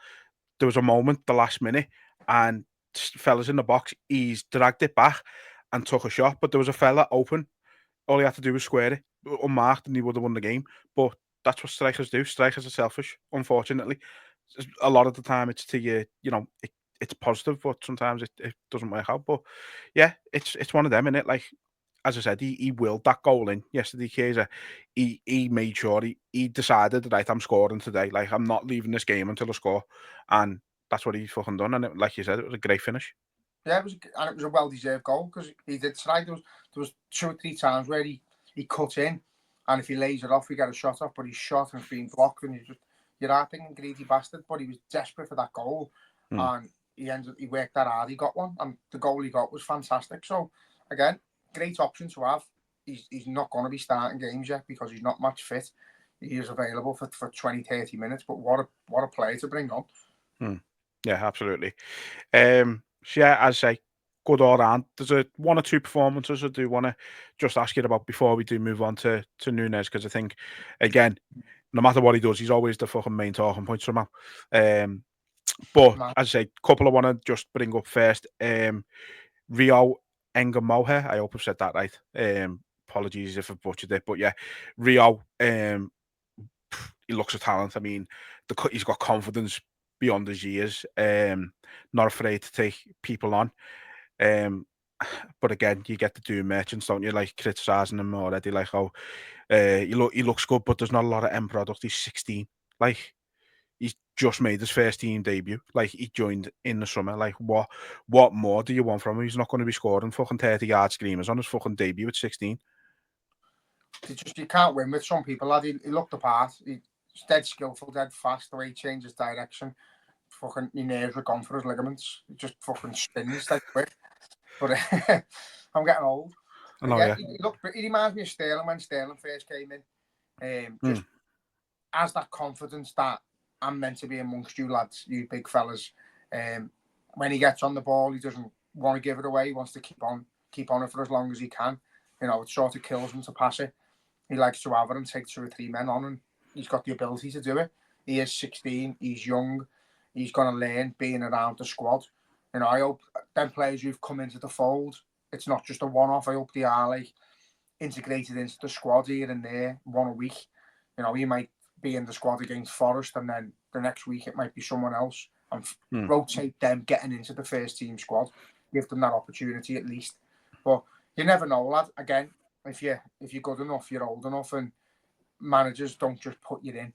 there was a moment, the last minute, and fellas in the box, he's dragged it back and took a shot, but there was a fella open. All he had to do was square it, unmarked, and he would have won the game. But that's what strikers do. Strikers are selfish, unfortunately. A lot of the time, it's to you, it's positive, but sometimes it doesn't work out. But yeah, it's one of them, innit? Like, as I said, he willed that goal in yesterday, Kaiser. He made sure he decided, right, I'm scoring today. Like, I'm not leaving this game until I score. And that's what he fucking done. And like you said, it was a great finish. Yeah, it was a well-deserved goal because he did strike. There was 2 or 3 times where he cut in, and if he lays it off, he got a shot off, but he shot and it's been blocked, and you're out thinking greedy bastard, but he was desperate for that goal, and he worked that hard. He got one, and the goal he got was fantastic. So again, great option to have. He's not going to be starting games yet because he's not match fit. He is available for 20, 30 minutes, but what a player to bring on. Yeah, absolutely. So yeah, as I say, good all round. There's one or two performances I do want to just ask you about before we do move on to Nunes, because I think, again, no matter what he does, he's always the fucking main talking point somehow. But as I say, couple I want to just bring up first. Rio Engamohe, I hope I've said that right. Apologies if I've butchered it, but yeah, Rio, he looks a talent. I mean, he's got confidence beyond his years, not afraid to take people on. But again, you get the doom merchants, don't you? Like criticising him already, like, oh, he looks good, but there's not a lot of end product. He's 16, like he's just made his first team debut. Like he joined in the summer. Like what more do you want from him? He's not going to be scoring fucking 30-yard screamers on his fucking debut at 16. You can't win with some people, lad. He looked the part. He's dead skillful, dead fast. The way he changes direction, fucking my nerves were gone for his ligaments. He just fucking spins that quick. But I'm getting old. I know, yeah. He reminds me of Sterling when Sterling first came in. Just has that confidence that I'm meant to be amongst you lads, you big fellas. When he gets on the ball, he doesn't want to give it away. He wants to keep on it for as long as he can. It sort of kills him to pass it. He likes to have it and take 2 or 3 men on, and he's got the ability to do it. He is 16. He's young. He's going to learn being around the squad. I hope them players who've come into the fold, it's not just a one-off. I hope they are like integrated into the squad here and there, one a week. He might be in the squad against Forest, and then the next week it might be someone else, and rotate them getting into the first team squad. Give them that opportunity at least. But you never know, lad. Again, if you're good enough, you're old enough, and managers don't just put you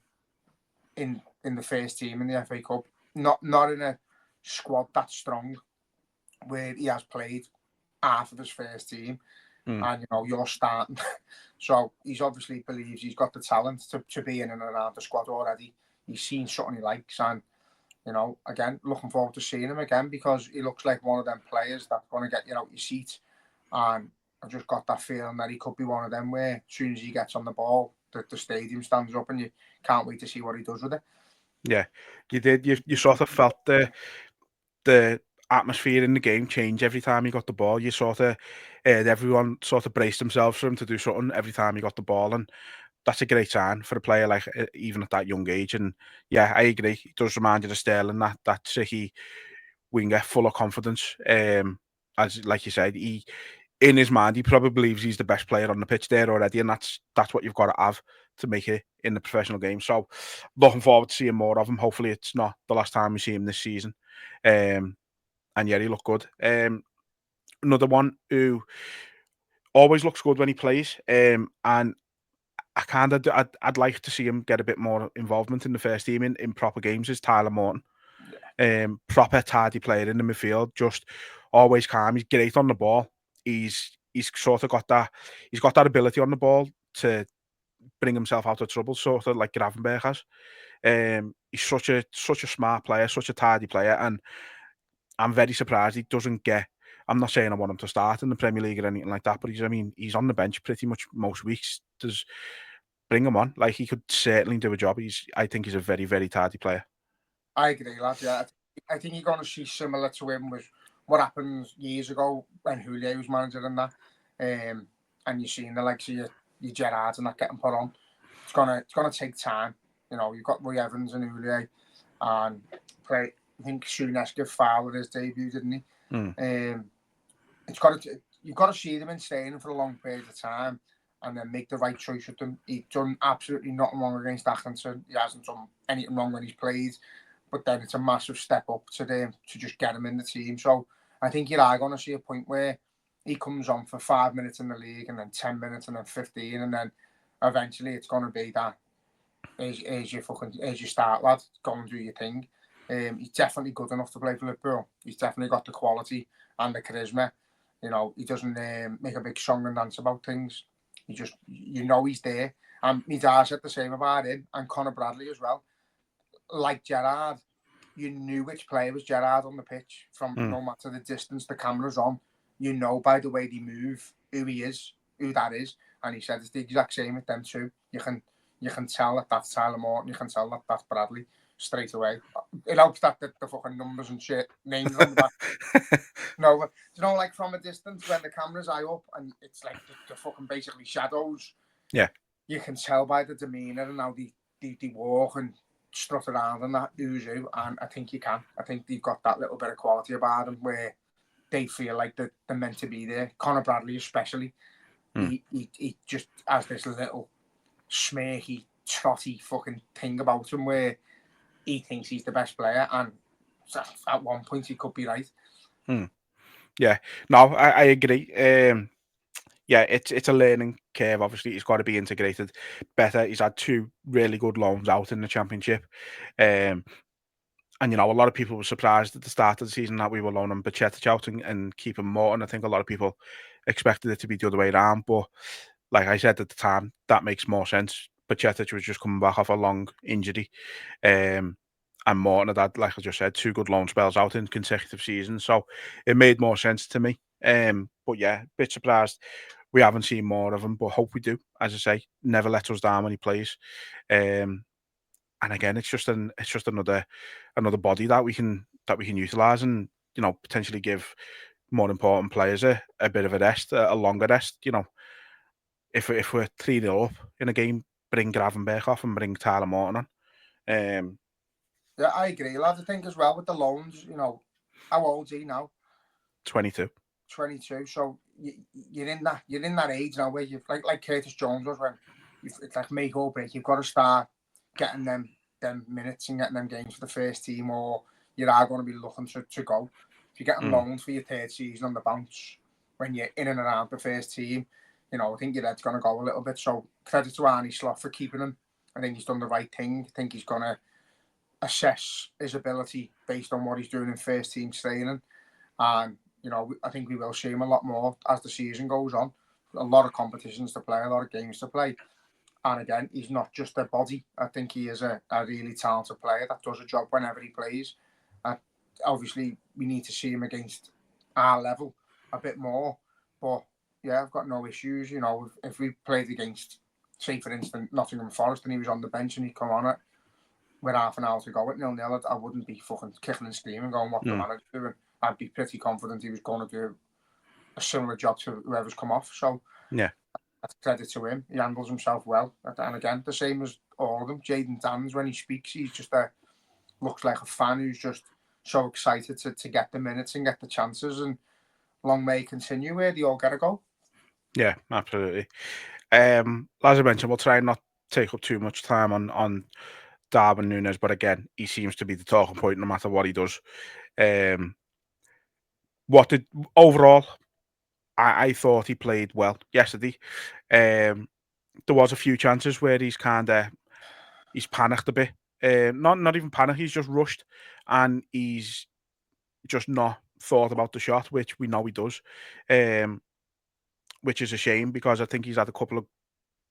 in the first team in the FA Cup. Not in a squad that strong, where he has played half of his first team, and you're starting. So he's obviously believes he's got the talent to be in and around the squad already. He's seen something he likes, and again, looking forward to seeing him again, because he looks like one of them players that's going to get you out your seat. And I've just got that feeling that he could be one of them where as soon as he gets on the ball, the stadium stands up, and you can't wait to see what he does with it. Yeah, you did. You sort of felt the atmosphere in the game change every time he got the ball. You sort of everyone sort of braced themselves for him to do something every time he got the ball, and that's a great sign for a player like even at that young age. And yeah, I agree. It does remind you of Sterling, that tricky winger, full of confidence. As like you said, in his mind, he probably believes he's the best player on the pitch there already, and that's what you've got to have to make it in the professional game. So, looking forward to seeing more of him. Hopefully, it's not the last time we see him this season. And yeah, he looked good. Another one who always looks good when he plays, and I'd like to see him get a bit more involvement in the first team in proper games, is Tyler Morton. Proper tidy player in the midfield, just always calm. He's great on the ball. He's sort of got that. He's got that ability on the ball to bring himself out of trouble, sort of like Gravenberch has. He's such a smart player, such a tidy player, and I'm very surprised he doesn't get. I'm not saying I want him to start in the Premier League or anything like that, but he's on the bench pretty much most weeks. Bring him on. Like, he could certainly do a job. I think he's a very, very tardy player. I agree, lad. Yeah, I think you're going to see similar to him with what happened years ago when Julio was manager and that. And you're seeing the likes of your Gerrards and that getting put on. It's gonna take time. You know, you've got Roy Evans and Julio, and I think Souness gave Fowler his debut, didn't he? You've got to see them in staying for a long period of time, and then make the right choice with them. He's done absolutely nothing wrong against Accrington. He hasn't done anything wrong when he's played, but then it's a massive step up to them to just get him in the team. So I think you are going to see a point where he comes on for 5 minutes in the league, and then 10 minutes, and then 15, and then eventually it's going to be that here's your start, lad. Go and do your thing. He's definitely good enough to play for Liverpool. He's definitely got the quality and the charisma. You know, he doesn't make a big song and dance about things. He just, he's there. And my dad said the same about him, and Conor Bradley as well. Like Gerrard, you knew which player was Gerrard on the pitch from no matter the distance the camera's on. You know by the way they move who he is, who that is. And he said it's the exact same with them too. You can tell that that's Tyler Morton. You can tell that that's Bradley straight away. It helps that the fucking numbers and shit, names on the back. No, but you know, like from a distance when the camera's eye up and it's like the fucking basically shadows. Yeah. You can tell by the demeanour and how they walk and strut around and that who's who. And I think you can. I think they've got that little bit of quality about them where they feel like they're meant to be there. Conor Bradley especially. He just has this little smirky, trotty fucking thing about him where he thinks he's the best player, and at one point he could be right. Yeah, no, I agree. Yeah, it's a learning curve. Obviously, he's got to be integrated better. He's had 2 really good loans out in the Championship. And, a lot of people were surprised at the start of the season that we were loaning Bajcetic out and keeping Morton. I think a lot of people expected it to be the other way around. But like I said at the time, that makes more sense. Bajcetic was just coming back off a long injury. And Morton had, like I just said, 2 good loan spells out in consecutive seasons. So it made more sense to me. But yeah, a bit surprised we haven't seen more of him, but hope we do. As I say, never let us down when he plays. And again, it's just another body that we can utilize and potentially give more important players a bit of a rest, a longer rest. If we're 3-0 up in a game, bring Gravenberch off and bring Tyler Morton on. Yeah, I agree, lad. I think as well with the loans, how old is he now? 22. 22. So you're in that age now where you like Curtis Jones was when it's like make or break. You've got to start getting them minutes and getting them games for the first team, or you are going to be looking to go. If you're getting loans for your 3rd season on the bounce when you're in and around the first team, I think your head's going to go a little bit. So credit to Arnie Slot for keeping him. I think he's done the right thing. I think he's going to assess his ability based on what he's doing in first team training. And, I think we will see him a lot more as the season goes on. A lot of competitions to play, a lot of games to play. And again, he's not just a body. I think he is a really talented player that does a job whenever he plays. Obviously, we need to see him against our level a bit more. But, yeah, I've got no issues. If we played against, say, for instance, Nottingham Forest and he was on the bench and he'd come on it with half an hour to go at 0-0, I wouldn't be fucking kicking and screaming going, what the manager's doing. I'd be pretty confident he was going to do a similar job to whoever's come off. So, yeah, that's credit to him. He handles himself well. And again, the same as all of them. Jayden Danns, when he speaks, he's just looks like a fan who's just so excited to get the minutes and get the chances. And long may it continue where they all got to go. Yeah, absolutely. As I mentioned, we'll try and not take up too much time on Darwin Núñez, but again, he seems to be the talking point no matter what he does. Overall, I thought he played well yesterday. There was a few chances where he's panicked a bit. Not even panicked, he's just rushed and he's just not thought about the shot, which we know he does. Which is a shame because I think he's had a couple of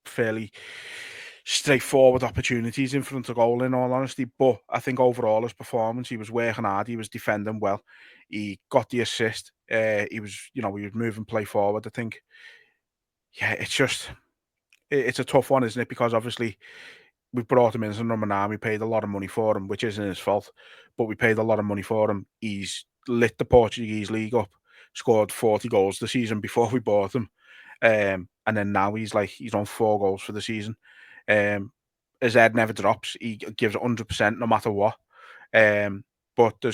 fairly straightforward opportunities in front of goal, in all honesty. But I think overall his performance, he was working hard, he was defending well, he got the assist, he was, he was moving play forward. I think, yeah, it's a tough one, isn't it? Because obviously we brought him in as a number 9, we paid a lot of money for him, which isn't his fault, but we paid a lot of money for him. He's lit the Portuguese league up, scored 40 goals the season before we bought him. And then now he's on 4 goals for the season. His head never drops. He gives 100% no matter what. But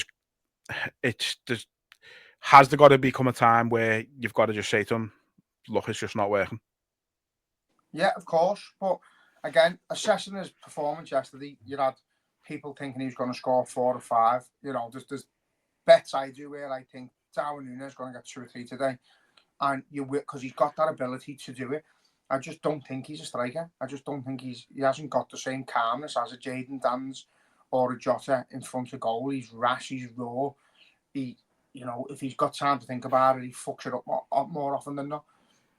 has there got to become a time where you've got to just say to him, look, it's just not working? Yeah, of course. But again, assessing his performance yesterday, you had people thinking he was going to score 4 or 5. There's bets I do where I think Darwin Núñez is going to get 2 or 3 today. And because he's got that ability to do it. I just don't think he's a striker. I just don't think he hasn't got the same calmness as a Jadon Danns or a Jota in front of goal. He's rash, he's raw. If he's got time to think about it, he fucks it up more often than not.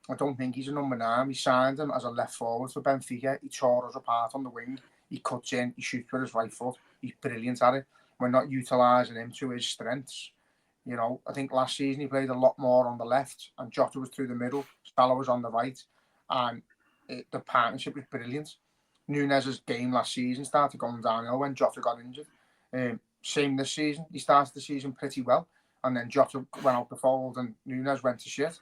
I don't think he's a number 9. We signed him as a left forward for Benfica. He tore us apart on the wing. He cuts in, he shoots with his right foot. He's brilliant at it. We're not utilising him to his strengths. I think last season he played a lot more on the left and Jota was through the middle. Salah was on the right. And the partnership was brilliant. Núñez's game last season started going downhill when Jota got injured. Same this season. He started the season pretty well. And then Jota went out the fold and Núñez went to shit.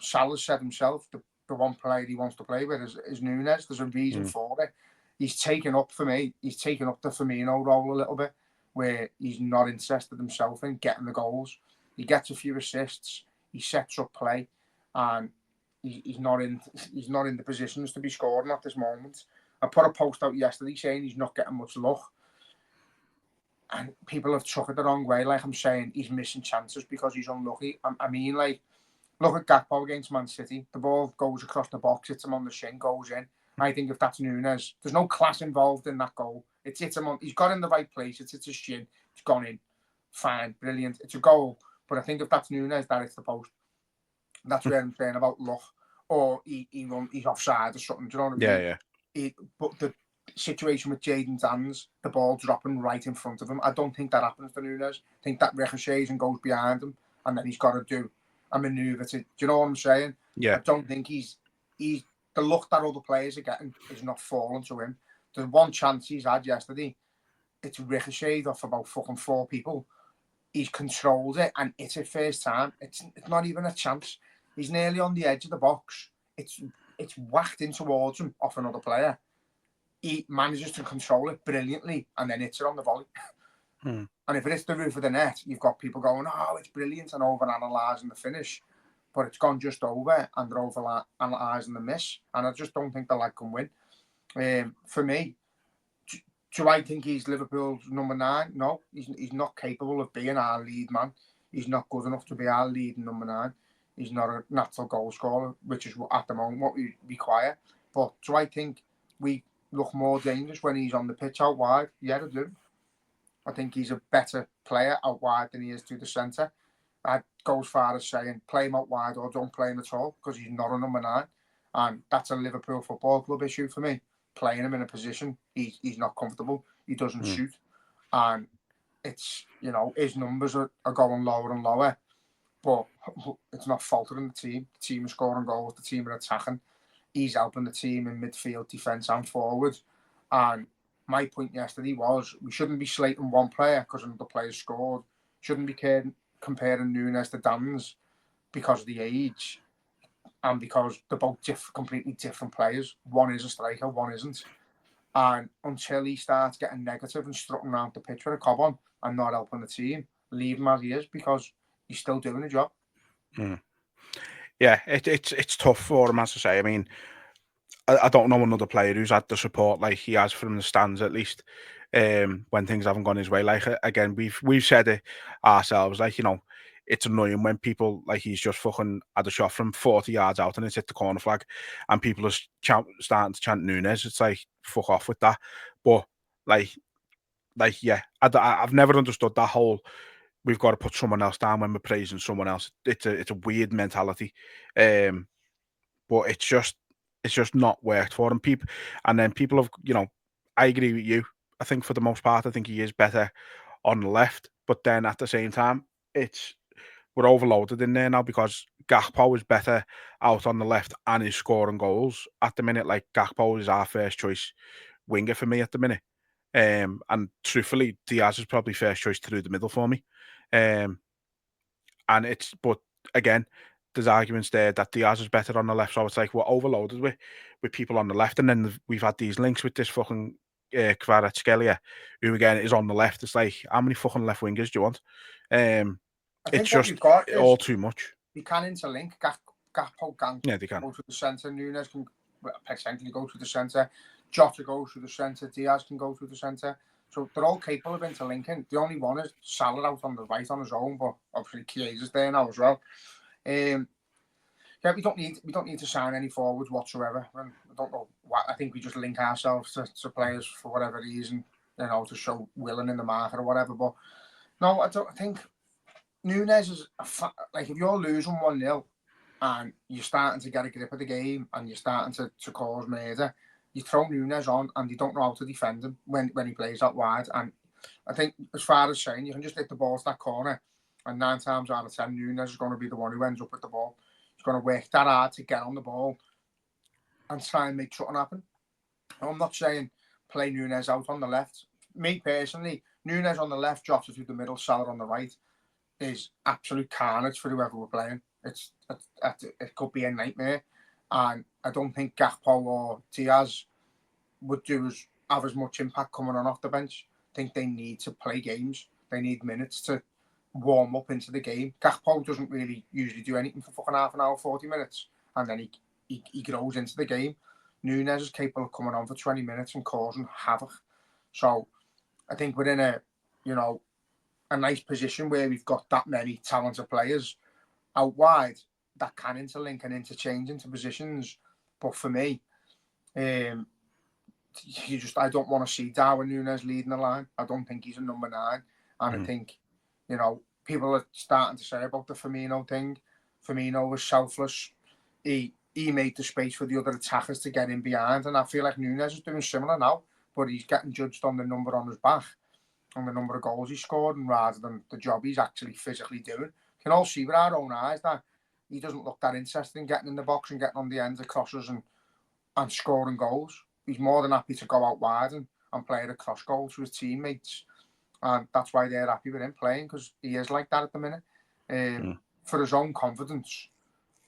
Salah said himself, the one player he wants to play with is Núñez. There's a reason for it. He's taken up, for me, the Firmino role a little bit, where he's not interested himself in getting the goals. He gets a few assists, he sets up play, and he's not in the positions to be scoring at this moment. I put a post out yesterday saying he's not getting much luck, and people have took it the wrong way. Like I'm saying, he's missing chances because he's unlucky. I mean, like, look at Gakpo against Man City. The ball goes across the box, hits him on the shin, goes in. I think if that's Núñez, there's no class involved in that goal. It's hit him on. He's got in the right place. It's his shin. It's gone in. Fine, brilliant. It's a goal. But I think if that's Núñez, that hits the post. That's where I'm saying about luck, or he's offside or something. Do you know what I mean? Yeah. But the situation with Jadon Danns, the ball dropping right in front of him, I don't think that happens to Núñez. I think that ricochets and goes behind him, and then he's got to do a manoeuvre to. Do you know what I'm saying? Yeah. I don't think he's the luck that other players are getting is not falling to him. The one chance he's had yesterday, it's ricocheted off about fucking 4 people. He's controlled it and it's it first time. It's not even a chance. He's nearly on the edge of the box. It's whacked in towards him off another player. He manages to control it brilliantly and then hits it on the volley. And if it hits the roof of the net, you've got people going, oh, it's brilliant, and over-analysing the finish. But it's gone just over and they're over-analysing the miss. And I just don't think the lad can win. For me, do I think he's Liverpool's number 9? No, he's not capable of being our lead man. He's not good enough to be our lead number 9. He's not a natural goal scorer, which is at the moment what we require. But do I think we look more dangerous when he's on the pitch out wide? Yeah, I do. I think he's a better player out wide than he is to the centre. I'd go as far as saying play him out wide or don't play him at all because he's not a number 9. And that's a Liverpool Football Club issue for me. Playing him in a position he's not comfortable. He doesn't shoot. And it's, his numbers are going lower and lower. But it's not faltering the team. The team is scoring goals. The team are attacking. He's helping the team in midfield, defence and forward. And my point yesterday was we shouldn't be slating one player because another player scored. Shouldn't be comparing Núñez to Danns because of the age and because they're both completely different players. One is a striker, one isn't. And until he starts getting negative and strutting around the pitch with a cob on and not helping the team, leave him as he is because he's still doing the job. Yeah, it's tough for him, as I say. I mean, I don't know another player who's had the support like he has from the stands, at least, when things haven't gone his way. Like, again, we've said it ourselves, like, it's annoying when people, like, he's just fucking had a shot from 40 yards out and it's hit the corner flag and people are starting to chant Núñez. It's like, fuck off with that. But, yeah, I've never understood that whole, we've got to put someone else down when we're praising someone else. It's a weird mentality. But it's just, it's just not worked for him. And then people have, I agree with you. I think for the most part, I think he is better on the left. But then at the same time, we're overloaded in there now because Gakpo is better out on the left and is scoring goals at the minute. Like Gakpo is our first choice winger for me at the minute. And truthfully, Diaz is probably first choice through the middle for me. But again, there's arguments there that Diaz is better on the left. So it's like we're overloaded with people on the left. And then we've had these links with this fucking Kvaratskhelia, who again is on the left. It's like, how many fucking left wingers do you want? It's just all too much. We can interlink. Gakpo can they can go to the centre. Nunes can potentially go to the centre. Jota goes through the centre. Diaz can go through the centre. So they're all capable of interlinking. The only one is Salah out on the right on his own, but obviously Chiesa's there now as well. Yeah, we don't need to sign any forwards whatsoever. I don't know what. I think we just link ourselves to players for whatever reason, to show willing in the market or whatever. But no, I think Nunes is like, if you're losing 1-0 and you're starting to get a grip of the game and you're starting to cause murder, you throw Nunes on and you don't know how to defend him when he plays out wide. And I think, as far as saying, you can just hit the ball to that corner, and 9 times out of 10, Nunes is going to be the one who ends up with the ball. He's going to work that hard to get on the ball and try and make something happen. I'm not saying play Nunes out on the left. Me personally, Nunes on the left, Jota through the middle, Salah on the right is absolute carnage for whoever we're playing. It could be a nightmare. And I don't think Gakpo or Diaz would have as much impact coming on off the bench. I think they need to play games. They need minutes to warm up into the game. Gakpo doesn't really usually do anything for fucking half an hour, 40 minutes, and then he grows into the game. Nunes is capable of coming on for 20 minutes and causing havoc. So I think we're in a nice position where we've got that many talented players out wide that can interlink and interchange into positions. But for me, I don't want to see Darwin Nunes leading the line. I don't think he's a number 9. And I think, people are starting to say about the Firmino thing. Firmino was selfless. He made the space for the other attackers to get in behind. And I feel like Nunes is doing similar now, but he's getting judged on the number on his back, on the number of goals he scored, and rather than the job he's actually physically doing. We can all see with our own eyes that he doesn't look that interested in getting in the box and getting on the ends of crosses and scoring goals. He's more than happy to go out wide and play a cross goal to his teammates. And that's why they're happy with him playing, because he is like that at the minute. For his own confidence,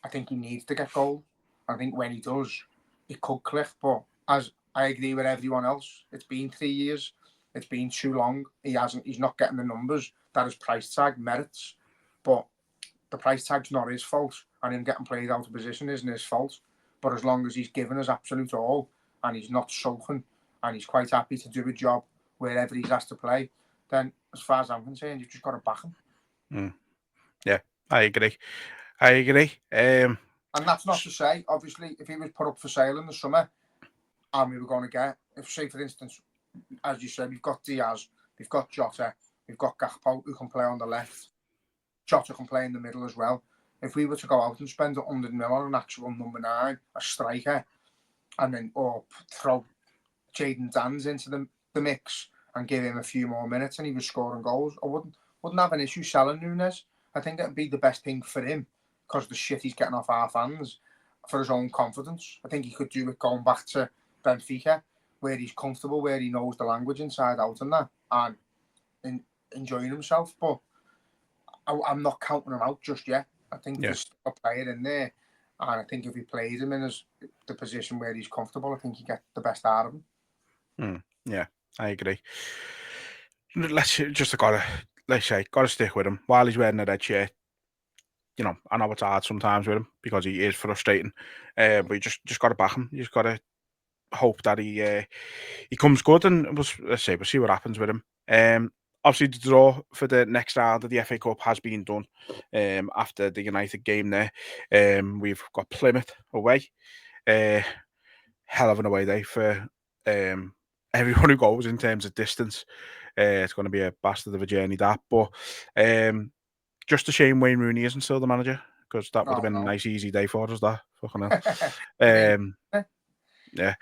I think he needs to get goal. I think when he does, it could click. But as I agree with everyone else, it's been 3 years. It's been too long. He's not getting the numbers that his price tag merits. But the price tag's not his fault, and him getting played out of position isn't his fault. But as long as he's given his absolute all and he's not sulking and he's quite happy to do a job wherever he's asked to play, then as far as I'm concerned, you've just got to back him. Yeah, I agree. And that's not to say, obviously, if he was put up for sale in the summer and we were going to get, if, say, for instance, as you said, we've got Diaz, we've got Jota, we've got Gakpo who can play on the left. Jota can play in the middle as well. If we were to go out and spend 100 million on an actual number 9, a striker, and then throw Jadon Danns into the mix and give him a few more minutes and he was scoring goals, I wouldn't have an issue selling Nunes. I think it'd be the best thing for him because of the shit he's getting off our fans, for his own confidence. I think he could do it going back to Benfica, where he's comfortable, where he knows the language inside out and that, and enjoying himself. But I'm not counting him out just yet. I think there's a player in there, and I think if he plays him in the position where he's comfortable, I think he get the best out of him. Yeah, I agree. Gotta stick with him while he's wearing the red shirt. I know it's hard sometimes with him because he is frustrating, but you just got to back him. You just got to hope that he comes good, and we'll see what happens with him. Obviously, the draw for the next round of the FA Cup has been done after the United game there. We've got Plymouth away. Hell of an away day for everyone who goes in terms of distance. It's going to be a bastard of a journey, that. But just a shame Wayne Rooney isn't still the manager, because that would have been a nice, easy day for us, that, Fucking hell. Yeah.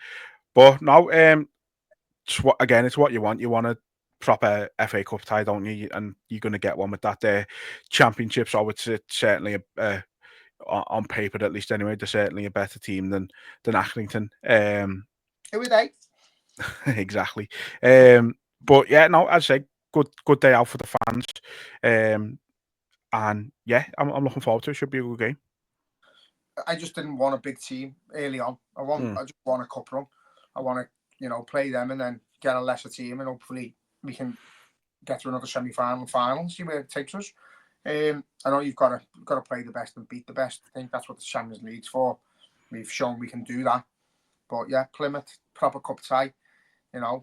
But no, it's what you want. You want a proper FA Cup tie, don't you? And you're going to get one with that championship. So it's certainly on paper, at least anyway, they're certainly a better team than Accrington. Who are they? Exactly. But yeah, no, I'd say good day out for the fans. And yeah, I'm looking forward to it. Should be a good game. I just didn't want a big team early on. I just want a cup run. I want to, play them and then get a lesser team, and hopefully we can get to another semi-final, final, see where it takes us. I know you've got to play the best and beat the best. I think that's what the Champions League's for. We've shown we can do that. But yeah, Plymouth, proper cup tie,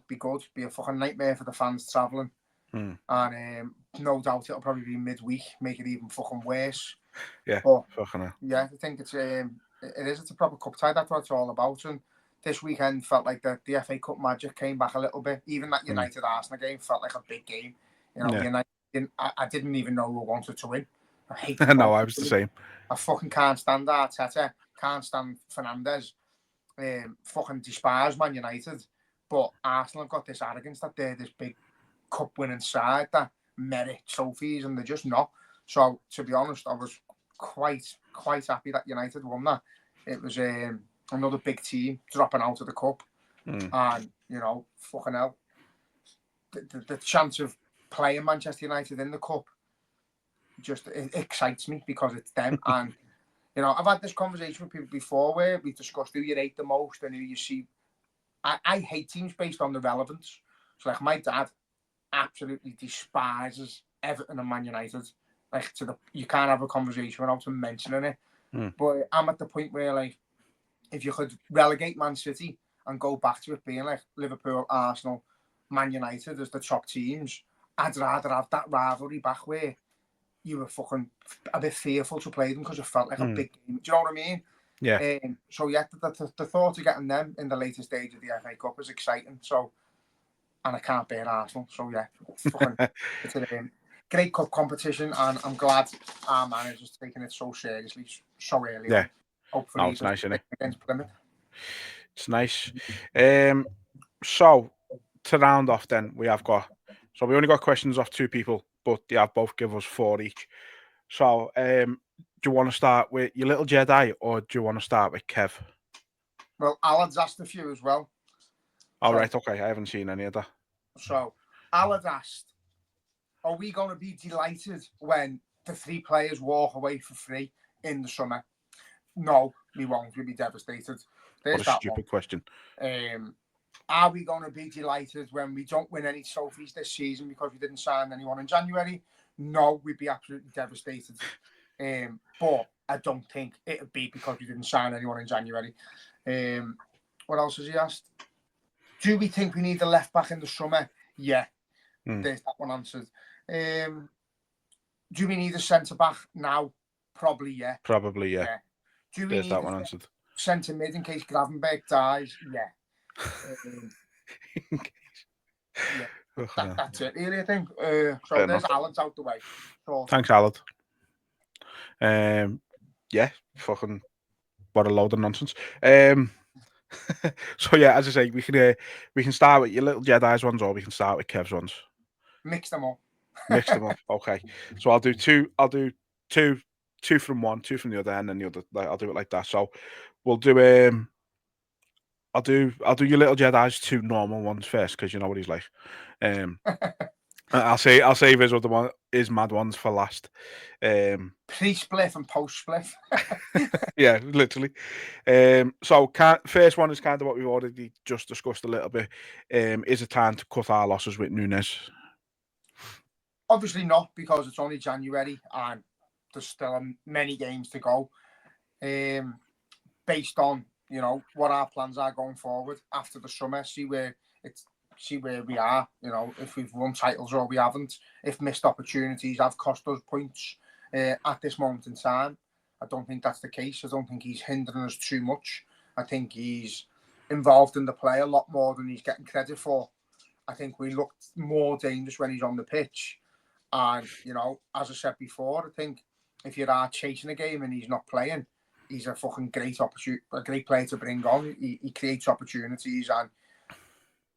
be good. Be a fucking nightmare for the fans travelling. And no doubt it'll probably be midweek, make it even fucking worse. Yeah, but, fucking hell. Yeah, I think it's a proper cup tie. That's what it's all about. And this weekend felt like the FA Cup magic came back a little bit. Even that United Arsenal game felt like a big game. United. I didn't even know who wanted to win. I hate. No, I was the same. I fucking can't stand Arteta. Can't stand Fernandes. Fucking despise Man United. But Arsenal have got this arrogance that they're this big cup winning side that merit trophies, and they're just not. So to be honest, I was quite happy that United won that. It was another big team dropping out of the cup, and fucking hell, the chance of playing Manchester United in the cup just it excites me because it's them. And I've had this conversation with people before where we've discussed who you rate the most and who you see. I hate teams based on the relevance. So like my dad absolutely despises Everton and Man United. Like you can't have a conversation without him mentioning it. But I'm at the point where like if you could relegate Man City and go back to it being like Liverpool, Arsenal, Man United as the top teams, I'd rather have that rivalry back where you were fucking a bit fearful to play them because it felt like a big game. Do you know what I mean? Yeah. So yeah, the thought of getting them in the later stage of the FA Cup is exciting. So, and I can't bear Arsenal. So yeah, it's a great cup competition, and I'm glad our manager's taking it so seriously so early. Yeah. Hopefully, it's nice, isn't it? Against Plymouth. It's nice. So to round off, then we only got questions off 2 people, but they have both give us 4 each. So, do you want to start with your little Jedi, or do you want to start with Kev? Well, Alan's asked a few as well. All right, okay. I haven't seen any of that. So, Alan asked, are we going to be delighted when the 3 players walk away for free in the summer? No, we won't. We'll be devastated. What a stupid question. Are we going to be delighted when we don't win any trophies this season because we didn't sign anyone in January? No, we'd be absolutely devastated. But I don't think it would be because we didn't sign anyone in January. What else has he asked? Do we think we need a left back in the summer? Yeah. There's that one answered. Do we need a centre back now? Probably, yeah. Probably, yeah. Do we need that one answered? Centre mid in case Gravenberg dies? Yeah. That's it, really, I think. So there's Alan's out the way. So, thanks, Alan. Yeah, fucking what a load of nonsense. So yeah, as I say, we can start with your little Jedi's ones, or we can start with Kev's ones. Mix them up. Okay. So I'll do two from one, 2 from the other, and then the other. I'll do it like that. So we'll do I'll do your little Jedi's 2 normal ones first, because you know what he's like. I'll save his other one, his mad ones for last. Pre-spliff and post-spliff. Yeah, literally. So first one is kind of what we've already just discussed a little bit. Is it time to cut our losses with Nunes? Obviously not, because it's only January and there's still many games to go. Based on what our plans are going forward after the summer, see where we are. If we've won titles or we haven't, if missed opportunities have cost us points at this moment in time. I don't think that's the case. I don't think he's hindering us too much. I think he's involved in the play a lot more than he's getting credit for. I think we looked more dangerous when he's on the pitch. And, as I said before, I think if you are chasing a game and he's not playing, he's a fucking great opportunity, a great player to bring on. He creates opportunities, and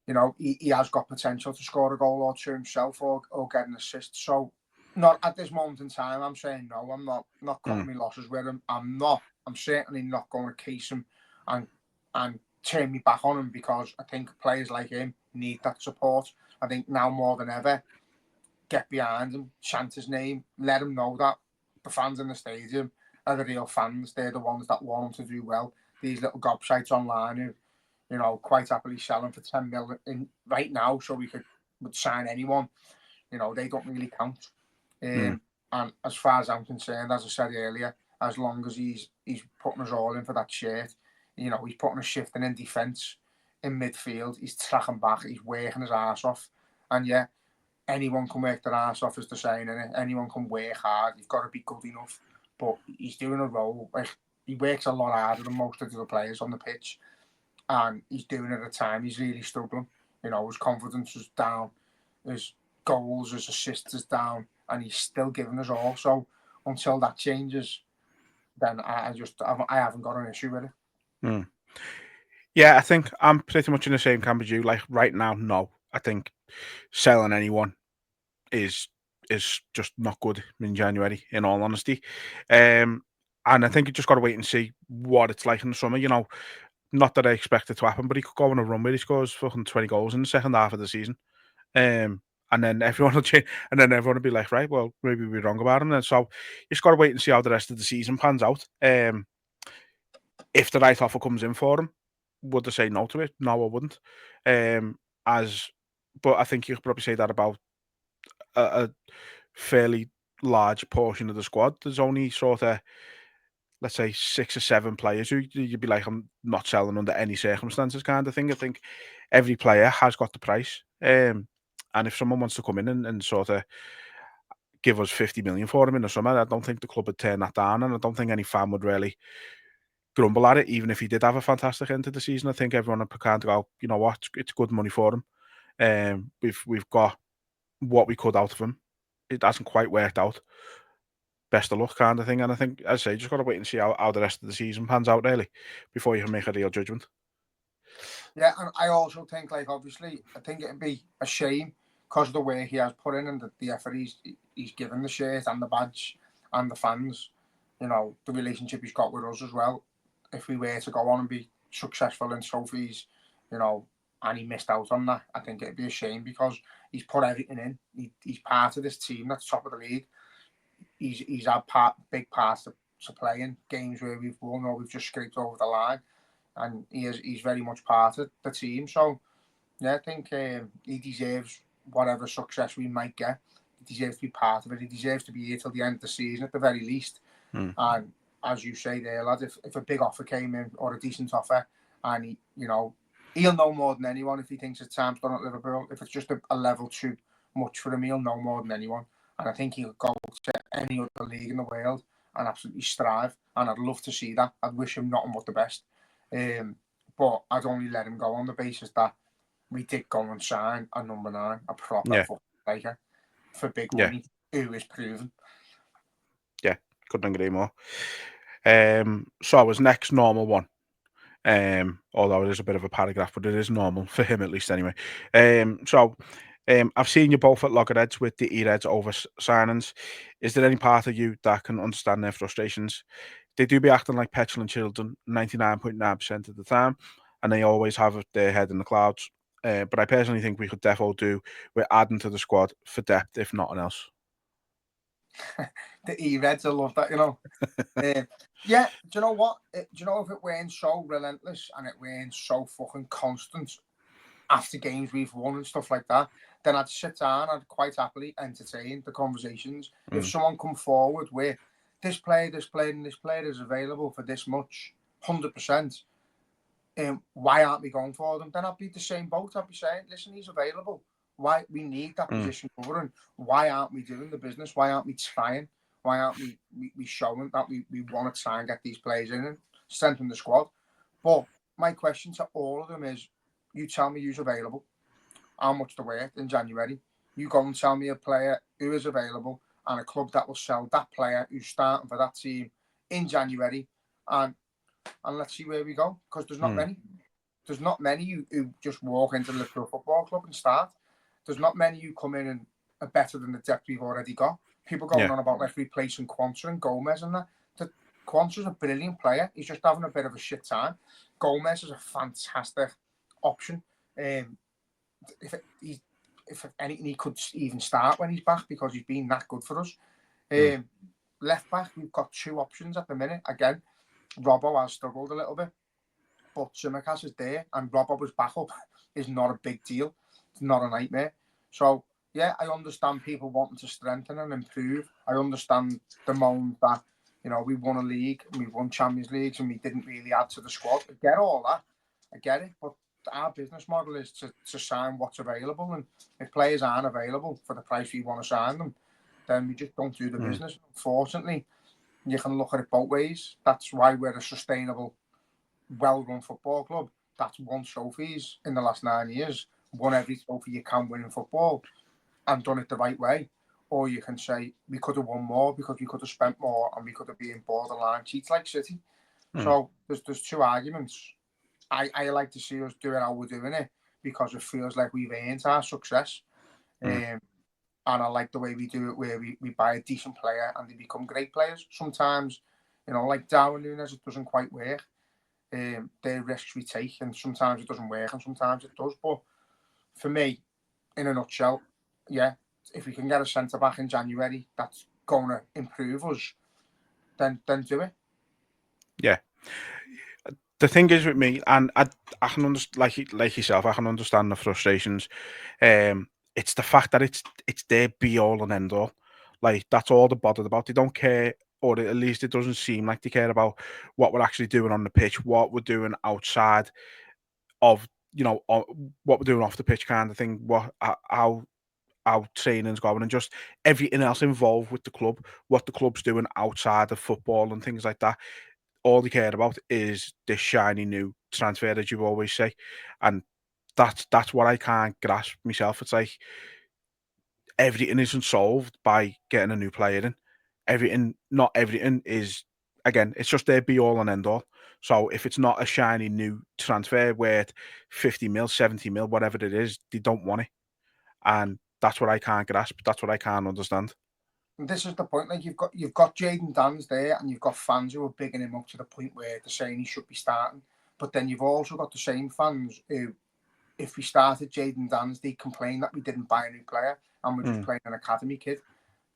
you know he has got potential to score a goal or two himself, or get an assist. So, not at this moment in time. I'm saying no. I'm not cutting my losses with him. I'm certainly not going to case him and turn me back on him, because I think players like him need that support. I think now more than ever, get behind him, chant his name, let him know that the fans in the stadium are the real fans. They're the ones that want him to do well. These little gobshites online who, you know, quite happily selling for 10 million right now, so would sign anyone. You know, they don't really count. And as far as I'm concerned, as I said earlier, as long as he's putting us all in for that shirt, you know, he's putting us shifting in defence, in midfield, he's tracking back, he's working his arse off. And yeah, anyone can work their arse off, as the saying, and anyone can work hard. You've got to be good enough. But he's doing a role, like, he works a lot harder than most of the players on the pitch, and he's doing it at a time he's really struggling. You know, his confidence is down, his goals, his assists is down, and he's still giving us all. So until that changes, then I haven't got an issue with it. Yeah, I think I'm pretty much in the same camp as you. Like right now, no. I think selling anyone is just not good in January, in all honesty. And I think you just got to wait and see what it's like in the summer. You know, not that I expect it to happen, but he could go on a run where he scores fucking 20 goals in the second half of the season. And then everyone will change, and then everyone will be like, right, well, maybe we're wrong about him then. So you just got to wait and see how the rest of the season pans out. If the right offer comes in for him, would I say no to it? No, I wouldn't. But I think you could probably say that about a fairly large portion of the squad. There's only sort of, let's say, 6 or 7 players who you'd be like, I'm not selling under any circumstances, kind of thing. I think every player has got the price. And if someone wants to come in and sort of give us 50 million for him in the summer, I don't think the club would turn that down, and I don't think any fan would really grumble at it, even if he did have a fantastic end to the season. I think everyone would kind of go, you know what, it's good money for him. We've got what we could out of him. It hasn't quite worked out. Best of luck, kind of thing. And I think, as I say, just got to wait and see how the rest of the season pans out, really, before you can make a real judgment. Yeah, and I also think, like, obviously, I think it'd be a shame because of the way he has put in and the effort he's given the shirt and the badge and the fans, you know, the relationship he's got with us as well. If we were to go on and be successful in trophies, you know, and he missed out on that, I think it'd be a shame because he's put everything in. He's part of this team that's top of the league. He's had big parts to play in games where we've won or we've just scraped over the line, and he's very much part of the team. So yeah, I think he deserves whatever success we might get. He deserves to be part of it. He deserves to be here till the end of the season at the very least. And as you say there, lad, if a big offer came in or a decent offer, and he, you know, he'll know more than anyone if he thinks his time's done at Liverpool. If it's just a level too much for him, he'll know more than anyone. And I think he'll go to any other league in the world and absolutely strive. And I'd love to see that. I'd wish him nothing but the best. But I'd only let him go on the basis that we did go and sign a number 9, a proper player for big money, who is proven. Yeah, couldn't agree more. So his next normal one, although it is a bit of a paragraph, but it is normal for him at least anyway. I've seen you both at loggerheads with the earheads over signings. Is there any part of you that can understand their frustrations? They do be acting like petulant children 99.9% of the time, and they always have their head in the clouds. But I personally think we could definitely do with adding to the squad for depth, if nothing else. The E-Reds, I love that, you know. Yeah, do you know what? Do you know if it weren't so relentless and it weren't so fucking constant after games we've won and stuff like that, then I'd sit down, I'd quite happily entertain the conversations. If someone come forward with this player, and this player is available for this much, 100%, why aren't we going for them? Then I'd be the same boat. I'd be saying, listen, he's available. Why we need that position covering? Why aren't we doing the business? Why aren't we trying? Why aren't we showing that we want to try and get these players in and strengthen the squad? But my question to all of them is, you tell me who's available, how much they're worth in January. You go and tell me a player who is available and a club that will sell that player who's starting for that team in January and let's see where we go, because there's not many. There's not many who just walk into the Liverpool Football Club and start. There's not many who come in and are better than the depth we've already got. People going on about like replacing Quansah and Gomez and that. Quansah's a brilliant player. He's just having a bit of a shit time. Gomez is a fantastic option. If anything, he could even start when he's back because he's been that good for us. Left back, we've got 2 options at the minute. Again, Robbo has struggled a little bit, but Tsimikas is there, and Robbo's backup is not a big deal. It's not a nightmare. So, yeah, I understand people wanting to strengthen and improve. I understand the moan that, you know, we won a league, and we won Champions Leagues, and we didn't really add to the squad. I get all that. I get it. But our business model is to sign what's available. And if players aren't available for the price we want to sign them, then we just don't do the business. Unfortunately, you can look at it both ways. That's why we're a sustainable, well-run football club that's won trophies in the last 9 years, won every trophy you can win in football, and done it the right way. Or you can say we could have won more because we could have spent more and we could have been borderline cheats like City. So there's 2 arguments. I like to see us doing how we're doing it because it feels like we've earned our success. And I like the way we do it, where we buy a decent player and they become great players. Sometimes, you know, like Darwin Núñez, it doesn't quite work. They're risks we take, and sometimes it doesn't work and sometimes it does. But for me, in a nutshell, yeah, if we can get a centre-back in January that's going to improve us, then do it. Yeah. The thing is with me, and I can understand, like yourself, I can understand the frustrations. It's the fact that it's their be all and end all. Like, that's all they're bothered about. They don't care, or at least it doesn't seem like they care about what we're actually doing on the pitch, what we're doing outside of, you know, what we're doing off the pitch, kind of thing. How training's going, and just everything else involved with the club, what the club's doing outside of football and things like that. All they care about is this shiny new transfer, as you always say, and that's what I can't grasp myself. It's like everything isn't solved by getting a new player in. Not everything is. Again, it's just their be all and end all. So if it's not a shiny new transfer worth 50 mil, 70 mil, whatever it is, they don't want it, and that's what I can't grasp. That's what I can't understand. And this is the point. Like, you've got Jayden Danns there, and you've got fans who are bigging him up to the point where they're saying he should be starting. But then you've also got the same fans who, if we started Jayden Danns, they complain that we didn't buy a new player and we're just playing an academy kid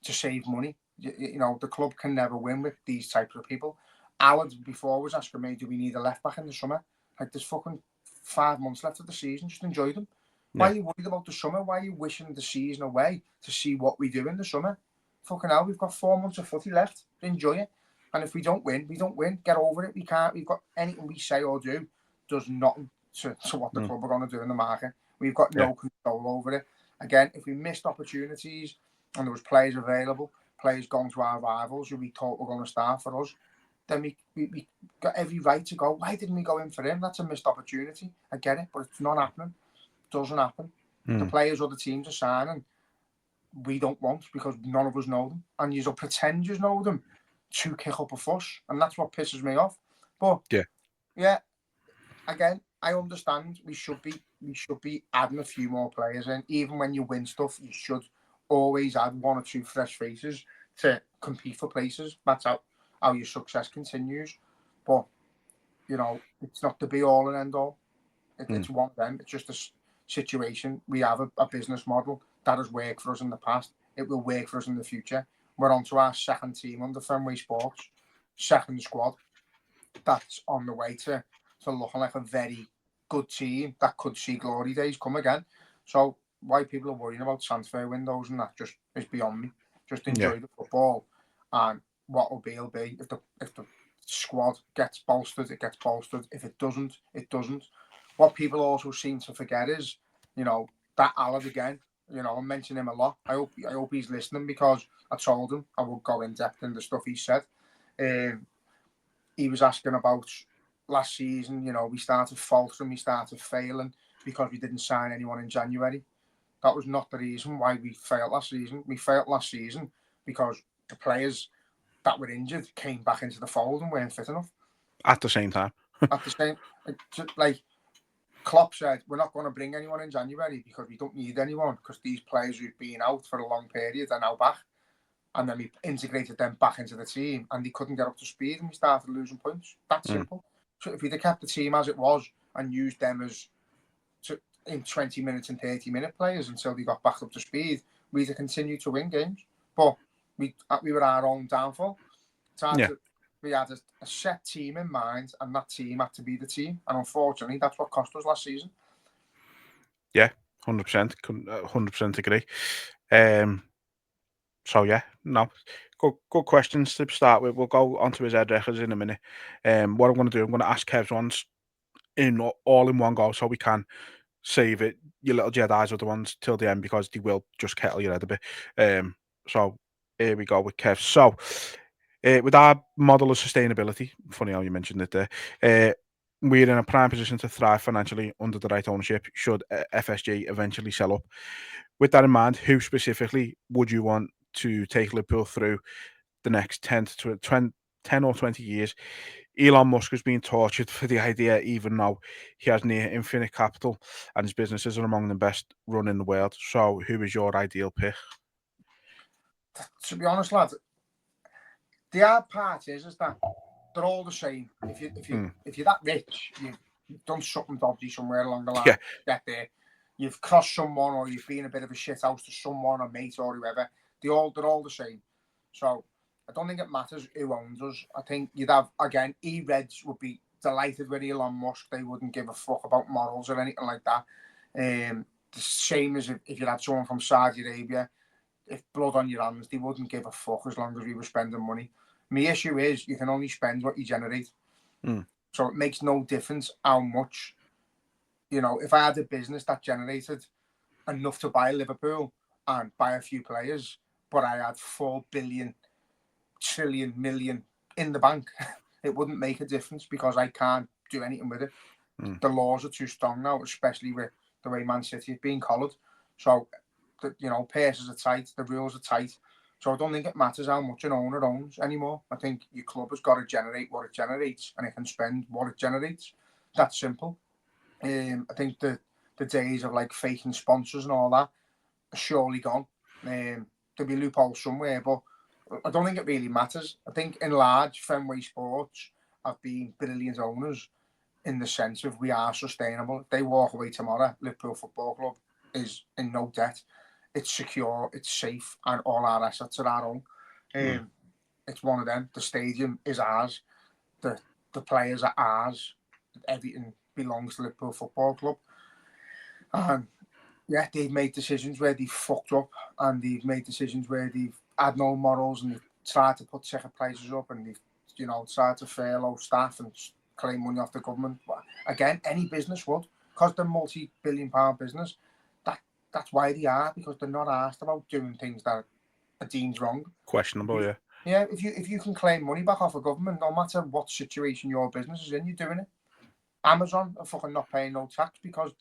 to save money. You know, the club can never win with these types of people. Alan before was asking me, do we need a left back in the summer? Like, there's fucking 5 months left of the season. Just enjoy them. Yeah. Why are you worried about the summer? Why are you wishing the season away to see what we do in the summer? Fucking hell, we've got 4 months of footy left. Enjoy it. And if we don't win, we don't win. Get over it. We can't. We've got anything we say or do does nothing to what the club are going to do in the market. We've got no control over it. Again, if we missed opportunities and there was players available, players going to our rivals who we thought were going to start for us, then we got every right to go, why didn't we go in for him? That's a missed opportunity. I get it, but it's not happening. It doesn't happen. The players or the teams are signing, we don't want, because none of us know them. And you'll pretend you know them to kick up a fuss. And that's what pisses me off. But yeah, again, I understand we should be adding a few more players in. Even when you win stuff, you should always add 1 or 2 fresh faces to compete for places. That's how your success continues. But, you know, it's not the be all and end all. It's one of them. It's just a situation. We have a business model that has worked for us in the past. It will work for us in the future. We're on to our second team under Fenway Sports, second squad. That's on the way to looking like a very good team that could see glory days come again. So why people are worrying about transfer windows and that just is beyond me. Just enjoy the football, and what will be will be. If the squad gets bolstered, it gets bolstered. If it doesn't, it doesn't. What people also seem to forget is, you know, that Alad again. You know, I mention him a lot. I hope he's listening, because I told him I would go in depth in the stuff he said. He was asking about last season. You know, we started faltering, we started failing because we didn't sign anyone in January. That was not the reason why we failed last season. We failed last season because the players that were injured came back into the fold and weren't fit enough. At the same time. At the same, like Klopp said, we're not going to bring anyone in January because we don't need anyone because these players who've been out for a long period are now back. And then we integrated them back into the team and they couldn't get up to speed and we started losing points. That's simple. So if we'd have kept the team as it was and used them as in 20 minutes and 30-minute players until they got back up to speed, we'd have continued to win games. But we were our own downfall. We had a set team in mind and that team had to be the team. And unfortunately, that's what cost us last season. Yeah, 100%. 100% agree. So, yeah, no. Good questions to start with. We'll go on to his head records in a minute. What I'm going to do, I'm going to ask Kev's ones all in one go so we can save it. Your little Jedi's are the ones till the end because they will just kettle your head a bit. So, here we go with Kev. So, with our model of sustainability, funny how you mentioned it there, we're in a prime position to thrive financially under the right ownership should FSG eventually sell up. With that in mind, who specifically would you want to take Liverpool through the next 10 or 20 years? Elon Musk has been tortured for the idea, even though he has near infinite capital and his businesses are among the best run in the world. So, who is your ideal pick? To be honest, lad, the hard part is that they're all the same. If you're that rich, you've done something dodgy somewhere along the line. Yeah. Get there. You've crossed someone, or you've been a bit of a shit house to someone, a mate, or whoever. They're all the same. So I don't think it matters who owns us. I think you'd have again. E-Reds would be delighted with Elon Musk. They wouldn't give a fuck about morals or anything like that. The same as if you had someone from Saudi Arabia. If blood on your hands, they wouldn't give a fuck as long as we were spending money. My issue is you can only spend what you generate. So it makes no difference how much, if I had a business that generated enough to buy Liverpool and buy a few players, but I had 4 billion, trillion, million in the bank, it wouldn't make a difference because I can't do anything with it. The laws are too strong now, especially with the way Man City is being collared. So, purses are tight, the rules are tight. So I don't think it matters how much an owner owns anymore. I think your club has got to generate what it generates and it can spend what it generates. That's simple. I think the days of like faking sponsors and all that are surely gone. There'll be loopholes somewhere, but I don't think it really matters. I think in large, Fenway Sports have been brilliant owners in the sense of we are sustainable. If they walk away tomorrow, Liverpool Football Club is in no debt. It's secure, it's safe, and all our assets are our own. It's one of them. The stadium is ours. The players are ours. Everything belongs to Liverpool Football Club. And yeah, they've made decisions where they've fucked up, and they've made decisions where they've had no morals, and they've tried to put ticket prices up, and they've tried to furlough staff and claim money off the government. But again, any business would, because they're multi-billion-pound business. That's why they are, because they're not asked about doing things that are deemed wrong. Questionable, yeah. Yeah, if you can claim money back off a government, no matter what situation your business is in, you're doing it. Amazon are fucking not paying no tax because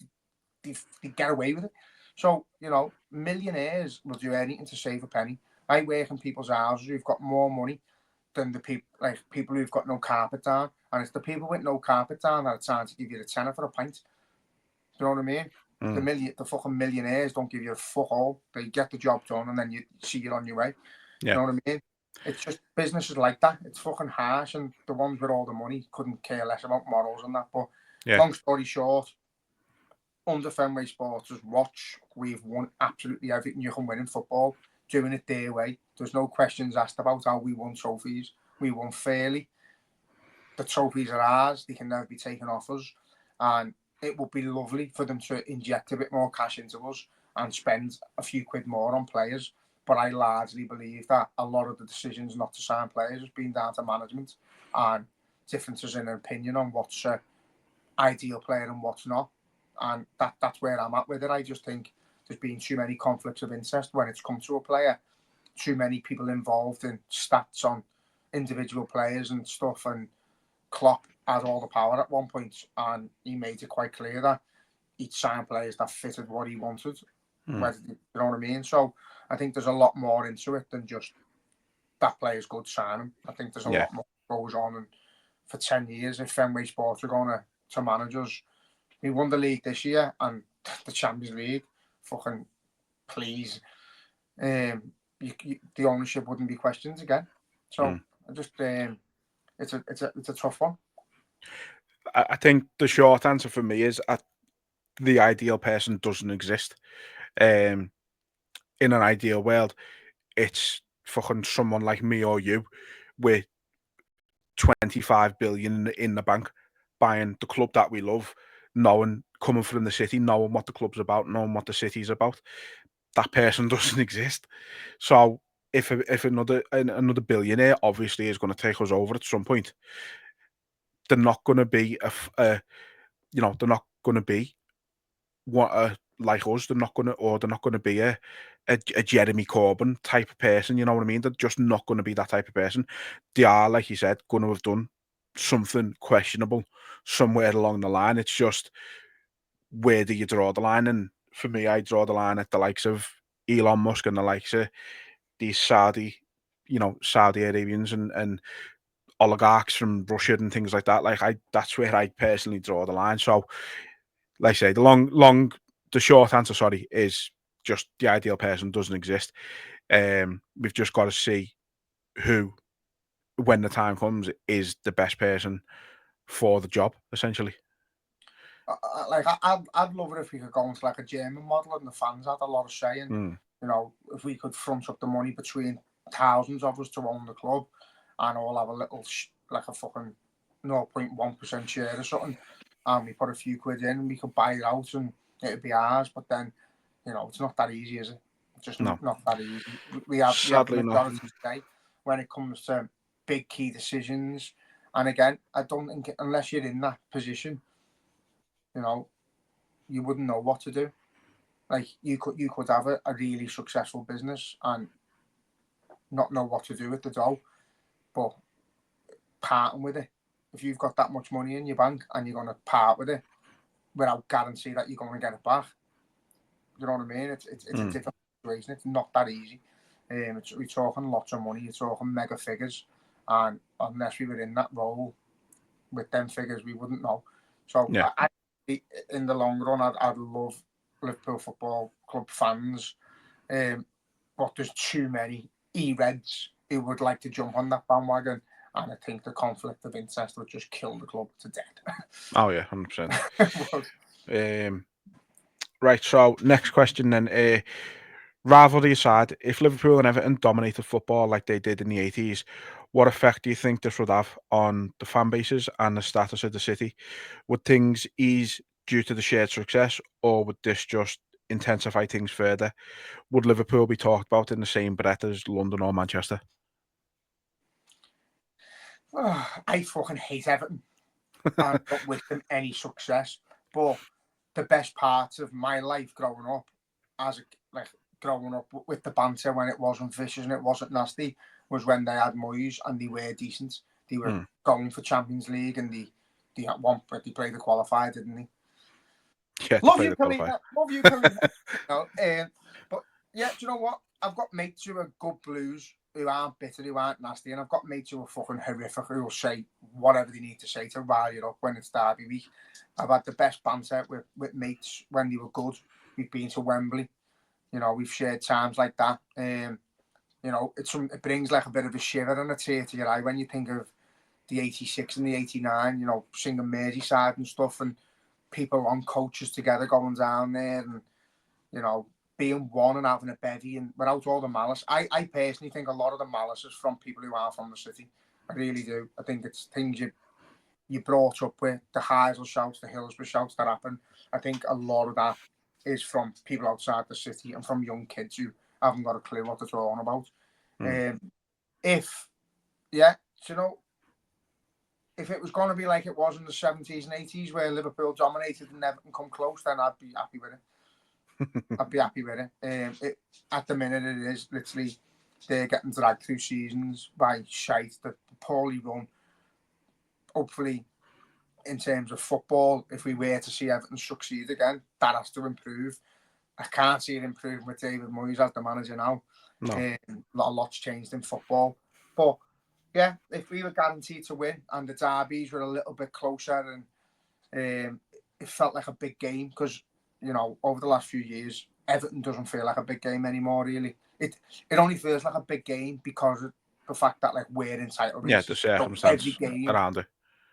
they get away with it. So, millionaires will do anything to save a penny. I work in people's houses who've got more money than the people who've got no carpet down. And it's the people with no carpet down that are trying to give you the tenner for a pint. Do you know what I mean? The fucking millionaires don't give you a fuck all. They get the job done and then you see it on your way. Yeah. You know what I mean? It's just businesses like that. It's fucking harsh, and the ones with all the money couldn't care less about morals and that. But long story short, under Fenway Sports' watch, we've won absolutely everything you can win in football, doing it their way. There's no questions asked about how we won trophies. We won fairly. The trophies are ours. They can never be taken off us. And it would be lovely for them to inject a bit more cash into us and spend a few quid more on players. But I largely believe that a lot of the decisions not to sign players has been down to management and differences in opinion on what's an ideal player and what's not. And that's where I'm at with it. I just think there's been too many conflicts of interest when it's come to a player. Too many people involved in stats on individual players and stuff. And Klopp had all the power at one point, and he made it quite clear that he'd sign players that fitted what he wanted. You know what I mean? So I think there's a lot more into it than just that player's good, sign him. I think there's a lot more that goes on, and for 10 years if Fenway Sports are going to manage us. We won the league this year and the Champions League. Fucking please. The ownership wouldn't be questioned again. So I just it's a tough one. I think the short answer for me is the ideal person doesn't exist. In an ideal world, it's fucking someone like me or you with 25 billion in the bank, buying the club that we love, coming from the city, knowing what the club's about, knowing what the city's about. That person doesn't exist. So if another billionaire obviously is going to take us over at some point, they're not going to be they're not going to be what like us. They're not going to be a Jeremy Corbyn type of person. You know what I mean? They're just not going to be that type of person. They are, like you said, going to have done something questionable somewhere along the line. It's just, where do you draw the line? And for me, I draw the line at the likes of Elon Musk and the likes of these Saudi Arabians and oligarchs from Russia and things like that. That's where I personally draw the line. So, like I say, the short answer, sorry, is just the ideal person doesn't exist. We've just got to see who, when the time comes, is the best person for the job, essentially. I'd love it if we could go into like a German model and the fans had a lot of say. And if we could front up the money between thousands of us to own the club and all have a little like a fucking 0.1% share or something, and we put a few quid in and we could buy it out and it'd be ours. But then, it's not that easy, is it? It's just not that easy. We have the majority say when it comes to big key decisions. And again, I don't think, unless you're in that position, you wouldn't know what to do. Like you could have a really successful business and not know what to do with the dough, but parting with it. If you've got that much money in your bank and you're going to part with it without guarantee that you're going to get it back, you know what I mean? It's a difficult situation. It's not that easy. We're talking lots of money. You're talking mega figures, and unless we were in that role with them figures, we wouldn't know. So in the long run, I'd love Liverpool Football Club fans, but there's too many E-Reds who would like to jump on that bandwagon, and I think the conflict of interest would just kill the club to death. Oh yeah, 100%. Right, so next question then. Rivalry aside, if Liverpool and Everton dominated football like they did in the 80s, what effect do you think this would have on the fan bases and the status of the city? Would things ease due to the shared success, or would this just intensify things further? Would Liverpool be talked about in the same breath as London or Manchester? I fucking hate Everton. I don't wish them any success. But the best part of my life growing up, growing up with the banter when it wasn't vicious and it wasn't nasty, was when they had Moyes and they were decent. They were going for Champions League and they at one point they played the qualifier, didn't they? Yeah, love you, Kalina. Love you, Kalina. But yeah, do you know what? I've got mates who are good Blues, who aren't bitter, who aren't nasty, and I've got mates who are fucking horrific, who will say whatever they need to say to rile you up when it's derby week. I've had the best banter with mates when they were good. We've been to Wembley. We've shared times like that. It brings like a bit of a shiver and a tear to your eye when you think of the 86 and the 89, singing Merseyside and stuff, and people on coaches together going down there and, being one and having a bevy and without all the malice. I personally think a lot of the malice is from people who are from the city. I really do. I think it's things you brought up with, the Heysel shouts, the Hillsborough shouts that happen. I think a lot of that is from people outside the city and from young kids who haven't got a clue what they're talking about. If it was going to be like it was in the 70s and 80s where Liverpool dominated and Everton come close, then I'd be happy with it. I'd be happy with it. At the minute, it is literally they're getting dragged through seasons by shite, the poorly run. Hopefully, in terms of football, if we were to see Everton succeed again, that has to improve. I can't see it improving with David Moyes as the manager now. No. A lot's changed in football. But yeah, if we were guaranteed to win and the derbies were a little bit closer and it felt like a big game because, you know, over the last few years, Everton doesn't feel like a big game anymore, really. It only feels like a big game because of the fact that, like, we're in title race. Yeah, the circumstance around it.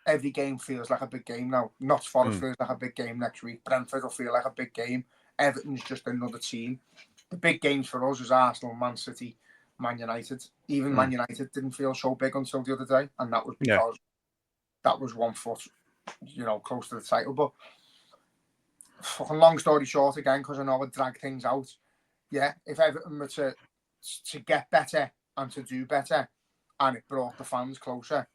Every game feels like a big game now. Notts Forest feels like a big game next week. Brentford will feel like a big game. Everton's just another team. The big games for us is Arsenal, Man City, Man United. Even Man United didn't feel so big until the other day, and that was because that was 1 foot, you know, close to the title. But fucking long story short again, because I know I drag things out. Yeah, if Everton were to get better and to do better, and it brought the fans closer,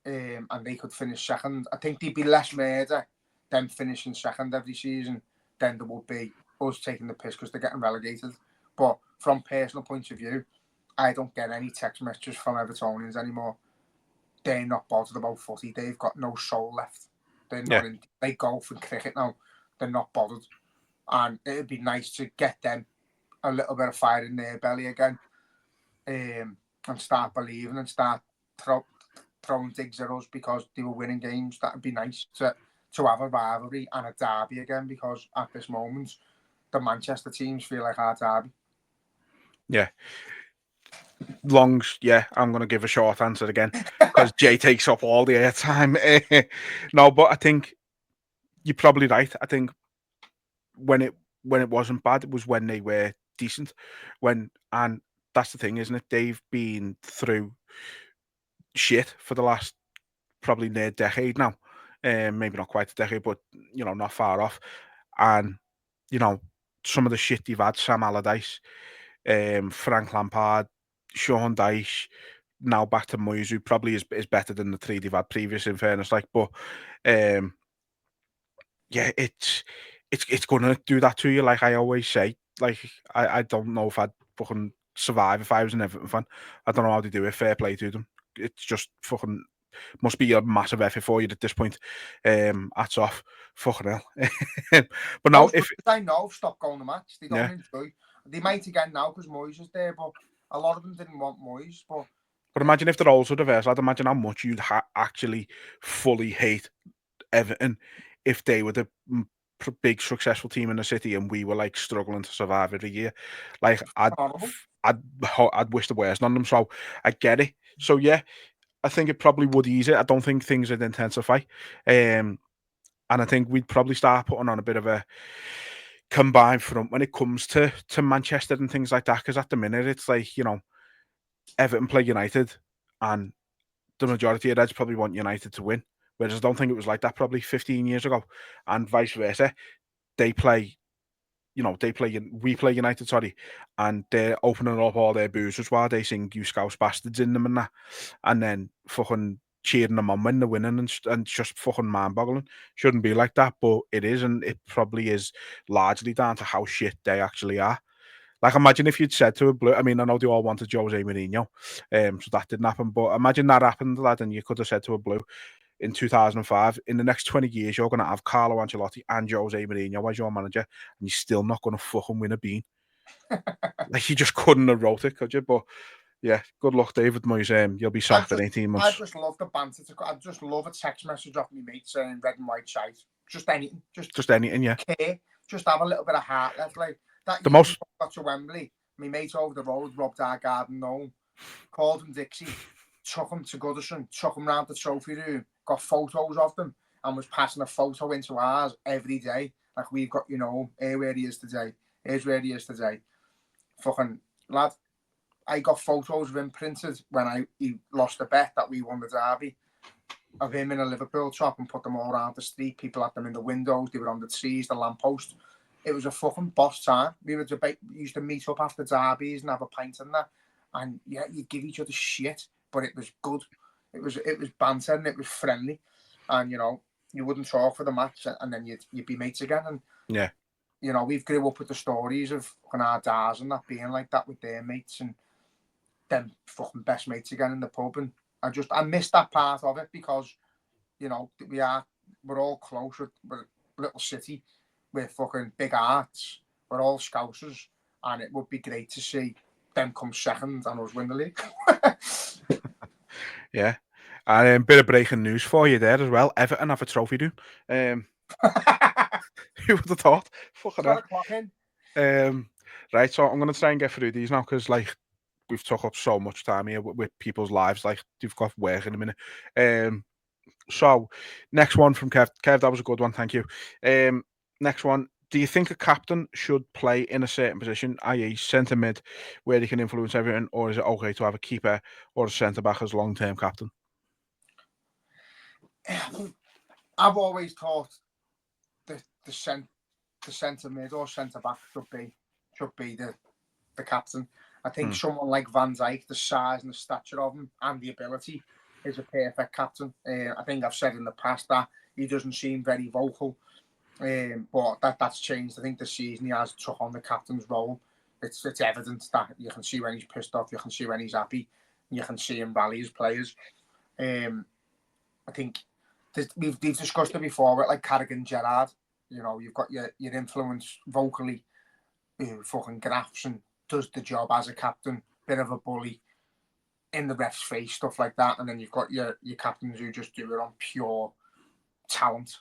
and they could finish second, I think there'd be less murder them finishing second every season than there would be us taking the piss because they're getting relegated. But from personal point of view, I don't get any text messages from Evertonians anymore. They're not bothered about footy. They've got no soul left. They're not in. They golf and cricket now. They're not bothered. And it'd be nice to get them a little bit of fire in their belly again, and start believing and start throwing digs at us because they were winning games. That'd be nice to have a rivalry and a derby again, because at this moment, the Manchester teams feel like our derby. Yeah. Longs, yeah, I'm going to give a short answer again because Jay takes up all the airtime. No, but I think you're probably right. I think when it wasn't bad, it was when they were decent. And that's the thing, isn't it? They've been through shit for the last probably near decade now. Maybe not quite a decade, but you know, not far off. And you know, some of the shit they've had, Sam Allardyce, Frank Lampard, Sean Dyche, now back to Moyes, who probably is better than the three they've had previous, in fairness. Like, but yeah, it's gonna do that to you. Like I always say, like I don't know if I'd fucking survive if I was an Everton fan. I don't know how they do it. Fair play to them. It's just fucking must be a massive effort for you at this point. Hats off. Fucking hell. But now, if I know, stop going to match. They don't enjoy. They might again now because Moyes is there, but a lot of them didn't want Moyes. But imagine if the roles were reversed. I'd imagine how much you'd actually fully hate Everton if they were the big successful team in the city and we were like struggling to survive every year. Like I'd wish the worst on them. So I get it. So yeah, I think it probably would ease it. I don't think things would intensify. And I think we'd probably start putting on a bit of a combined front when it comes to Manchester and things like that. Because at the minute, it's like, you know, Everton play United and the majority of Reds probably want United to win. Whereas I don't think it was like that probably 15 years ago. And vice versa. We play United, sorry, and they're opening up all their boozers while they sing "You Scouse Bastards" in them and that, and then fucking cheering them on when they're winning and just fucking mind-boggling. Shouldn't be like that, but it is, and it probably is largely down to how shit they actually are. Like, imagine if you'd said to a Blue, I mean, I know they all wanted Jose Mourinho, so that didn't happen, but imagine that happened, lad, and you could have said to a Blue in 2005, in the next 20 years, you're going to have Carlo Ancelotti and Jose Mourinho as your manager, and you're still not going to fucking win a bean. Like, you just couldn't have wrote it, could you? But, yeah, good luck, David Moyes. You'll be sacked in 18 months. I just love the banter. I just love a text message off me mate saying red and white shite. Just anything. Just anything, yeah. Care. Just have a little bit of heart left. Like, that the most got to Wembley, my mate over the road robbed our garden gnome, called him Dixie, took him to Goodison, took him round the trophy room, got photos of them, and was passing a photo into ours every day. Like, we've got, you know, here where he is today. Here's where he is today. Fucking lad, I got photos of him printed when he lost the bet that we won the derby, of him in a Liverpool top, and put them all around the street. People had them in the windows, they were on the trees, the lamppost. It was a fucking boss time. We used to meet up after derbies and have a pint and that. And yeah, you'd give each other shit, but it was good. It was banter and it was friendly. And, you know, you wouldn't talk for the match and then you'd be mates again. And, yeah, you know, we've grew up with the stories of our dads and that being like that with their mates and them fucking best mates again in the pub. And I missed that part of it because, you know, we're all close. We're a little city with fucking big hearts. We're all Scousers, and it would be great to see them come second and us win the league. Yeah. And a bit of breaking news for you there as well. Everton have a trophy due. Who would have thought? Fucking hell. Right, so I'm going to try and get through these now because, like, we've took up so much time here with people's lives. Like, you've got work in a minute. So, next one from Kev. Kev, that was a good one. Thank you. Next one. Do you think a captain should play in a certain position, i.e. centre mid, where he can influence everything, or is it okay to have a keeper or a centre back as long-term captain? I've always thought the centre mid or centre back should be the captain. I think someone like Van Dijk, the size and the stature of him and the ability, is a perfect captain. I think I've said in the past that he doesn't seem very vocal, but that's changed. I think this season he has took on the captain's role. It's evident that you can see when he's pissed off, you can see when he's happy, you can see him rally his players. I think we've discussed it before with like Carragher, Gerrard. You know, you've got your influence vocally, who fucking graphs and does the job as a captain, bit of a bully in the ref's face, stuff like that. And then you've got your captains who just do it on pure talent.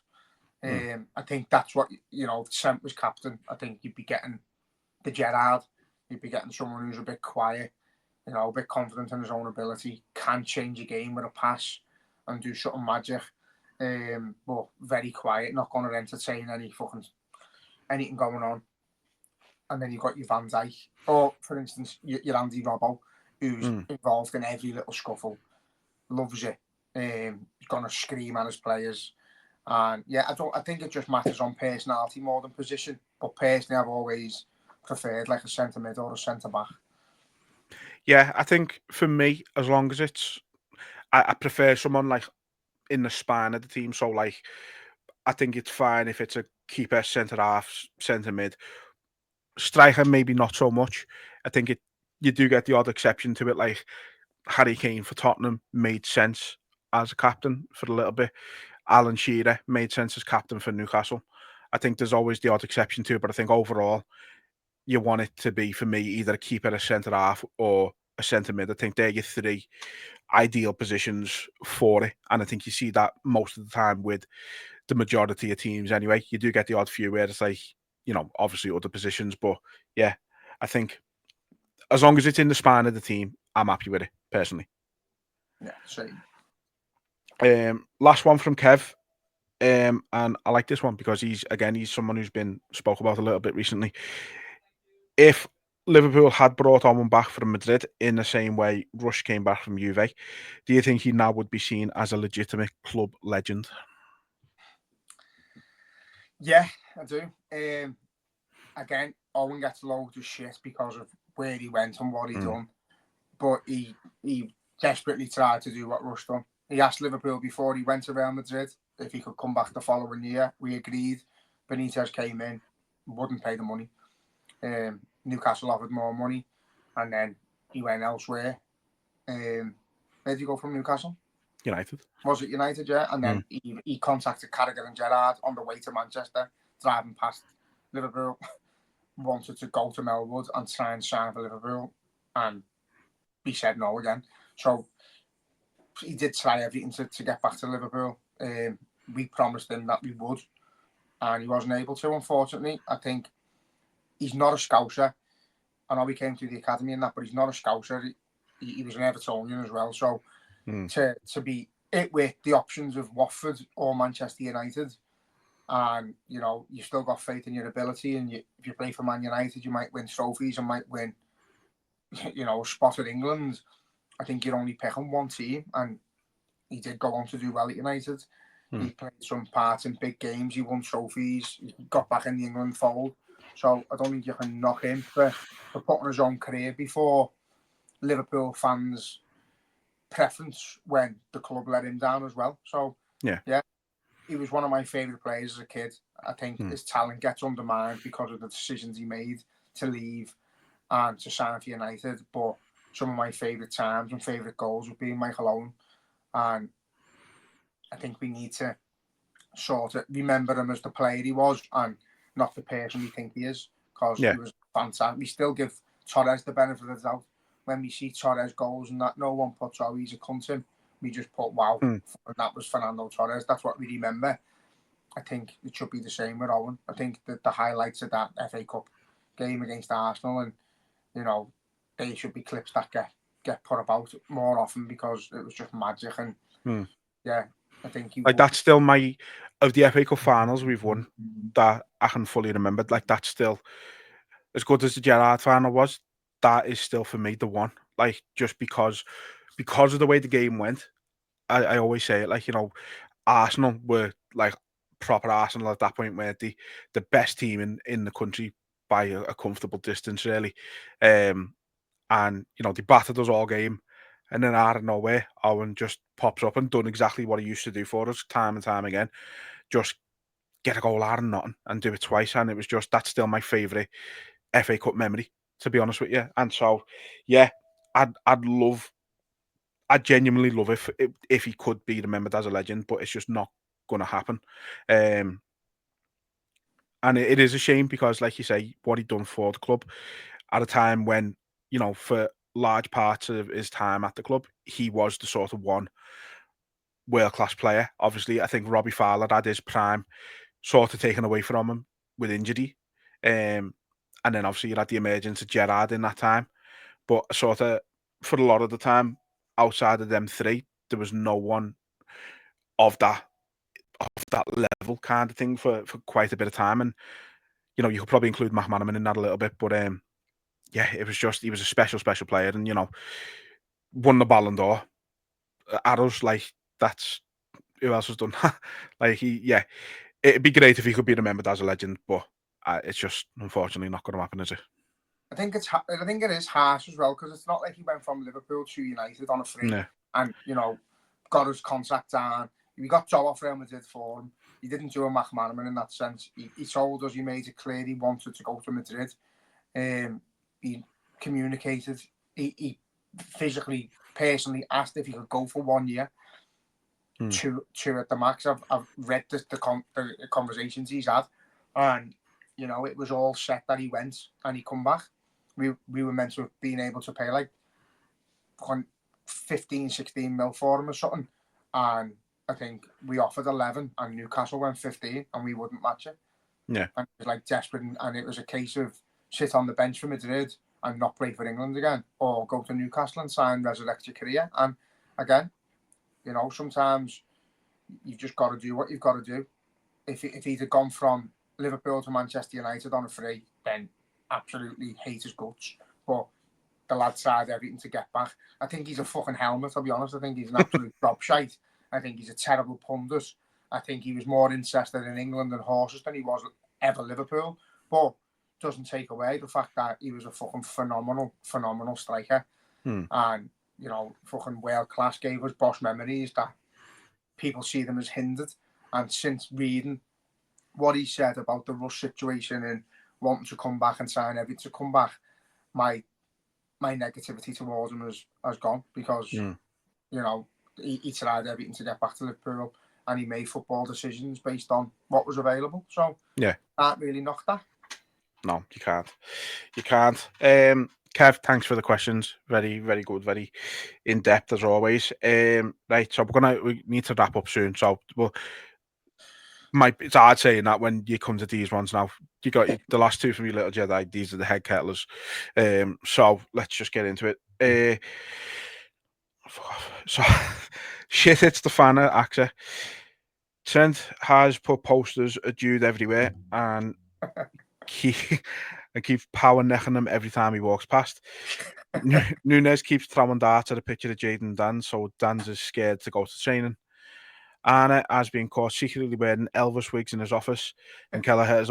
I think that's what, you know, if Trent was captain, I think you'd be getting the Gerrard. You'd be getting someone who's a bit quiet, you know, a bit confident in his own ability, can change a game with a pass and do something magic. But very quiet, not going to entertain anything going on. And then you've got your Van Dijk, or for instance, your Andy Robbo, who's involved in every little scuffle, loves it. He's going to scream at his players. And yeah, I think it just matters on personality more than position. But personally, I've always preferred like a centre mid or a centre back. Yeah, I think for me, as long as it's, I prefer someone like in the spine of the team. So like, I think it's fine if it's a keeper, centre half, centre mid. Striker, maybe not so much. I think you do get the odd exception to it, like Harry Kane for Tottenham made sense as a captain for a little bit. Alan Shearer made sense as captain for Newcastle. I think there's always the odd exception to it, but I think overall you want it to be, for me, either a keeper, a centre half, or a centre mid. I think they're your three ideal positions for it, and I think you see that most of the time with the majority of teams anyway. You do get the odd few where it's like, you know, obviously other positions, but yeah, I think as long as it's in the spine of the team, I'm happy with it, personally. Yeah, same. Last one from Kev. And I like this one because he's someone who's been spoke about a little bit recently. If Liverpool had brought on one back from Madrid in the same way Rush came back from Juve, do you think he now would be seen as a legitimate club legend? Yeah, I do. Again, Owen gets loads of shit because of where he went and what he done, but he desperately tried to do what Rush done. He asked Liverpool before he went to Real Madrid if he could come back the following year. We agreed. Benitez came in, wouldn't pay the money. Newcastle offered more money, and then he went elsewhere. Where did he go from Newcastle? United. Was it United, yeah? And then he contacted Carragher and Gerrard on the way to Manchester, driving past Liverpool, wanted to go to Melwood and try and sign for Liverpool, and he said no again. So he did try everything to get back to Liverpool. We promised him that we would, and he wasn't able to, unfortunately. I think he's not a Scouser. I know he came through the academy and that, but he's not a Scouser. He was an Evertonian as well. So to be it with the options of Watford or Manchester United, and you know, you've still got faith in your ability, and if you play for Man United, you might win trophies and might win, you know, a spot at England. I think you're only picking one team, and he did go on to do well at United. He played some parts in big games. He won trophies. He got back in the England fold. So I don't think you can knock him for putting his own career before Liverpool fans' preference when the club let him down as well. So yeah, he was one of my favourite players as a kid. I think his talent gets undermined because of the decisions he made to leave and to sign for United. But some of my favourite times and favourite goals would be Michael Owen. And I think we need to sort of remember him as the player he was and not the person we think he is, because he was fantastic. We still give Torres the benefit of the doubt when we see Torres goals and that. No one puts, oh, he's a cunt him. we just put wow, Hmm. and that was Fernando Torres. That's what we remember. I think it should be the same with Owen. I think that the highlights of that FA Cup game against Arsenal, and you know, they should be clips that get put about more often because it was just magic. And yeah, I think like that's still my of the FA Cup finals we've won that I can fully remember. Like that's still as good as the Gerrard final was. That is still for me the one. Like just because of the way the game went. I always say it, like, you know, Arsenal were like proper Arsenal at that point, where the best team in the country by a comfortable distance, really. And you know, they battered us all game, and then out of nowhere, Owen just pops up and done exactly what he used to do for us time and time again. Just get a goal out of nothing and do it twice, and it was just that's still my favourite FA Cup memory, to be honest with you. And so, yeah, I'd genuinely love if he could be remembered as a legend, but it's just not going to happen. And it is a shame because, like you say, what he'd done for the club at a time when, you know, for large parts of his time at the club, he was the sort of one world-class player. Obviously, I think Robbie Fowler had his prime sort of taken away from him with injury. And then obviously you had the emergence of Gerrard in that time. But sort of for a lot of the time, outside of them three, there was no one of that level kind of thing for quite a bit of time. And you know, you could probably include McManaman in that a little bit, but yeah, it was just he was a special player, and you know, won the Ballon d'Or at us. Like that's who else has done that? Like it'd be great if he could be remembered as a legend, but it's just unfortunately not going to happen, is it? I think it is harsh as well because it's not like he went from Liverpool to United on a free and you know got his contract down. We got Joe off Real Madrid for him. He didn't do a McManaman in that sense. He told us, he made it clear he wanted to go to Madrid. He communicated. He physically, personally asked if he could go for 1 year. Two at the max. I've read the conversations he's had, and you know it was all set that he went and he come back. We were meant to have been able to pay like 15, 16 mil for him or something, and I think we offered 11 and Newcastle went 15 and we wouldn't match it. Yeah, and it was like desperate, and it was a case of sit on the bench for Madrid and not play for England again, or go to Newcastle and sign, resurrect your career. And again, you know, sometimes you've just got to do what you've got to do. If he'd have gone from Liverpool to Manchester United on a free, then absolutely hate his guts. But the lad tried everything to get back. I think he's a fucking helmet, I'll be honest. I think he's an absolute gobshite. I think he's a terrible pundit. I think he was more interested in England and horses than he was ever Liverpool. But doesn't take away the fact that he was a fucking phenomenal striker. And, you know, fucking world class, gave us Bosch memories that people see them as hindered. And since reading what he said about the Rush situation and wanting to come back and sign everything to come back, my negativity towards him has gone because, you know, he tried everything to get back to Liverpool and he made football decisions based on what was available. So, yeah, can't really knock that. No, you can't. You can't. Kev, thanks for the questions. Very, very good. Very in depth as always. Right, so we need to wrap up soon. So it's hard saying that when you come to these ones now. You got the last two from your little Jedi. These are the head kettlers. So let's just get into it. So shit hits the fan at AXA. Trent has put posters of Jude everywhere and keeps power necking them every time he walks past. Nunes keeps throwing darts at a picture of Jaden Dan, so Dan's is scared to go to training. Arne has been caught secretly wearing Elvis wigs in his office, and Kelleher has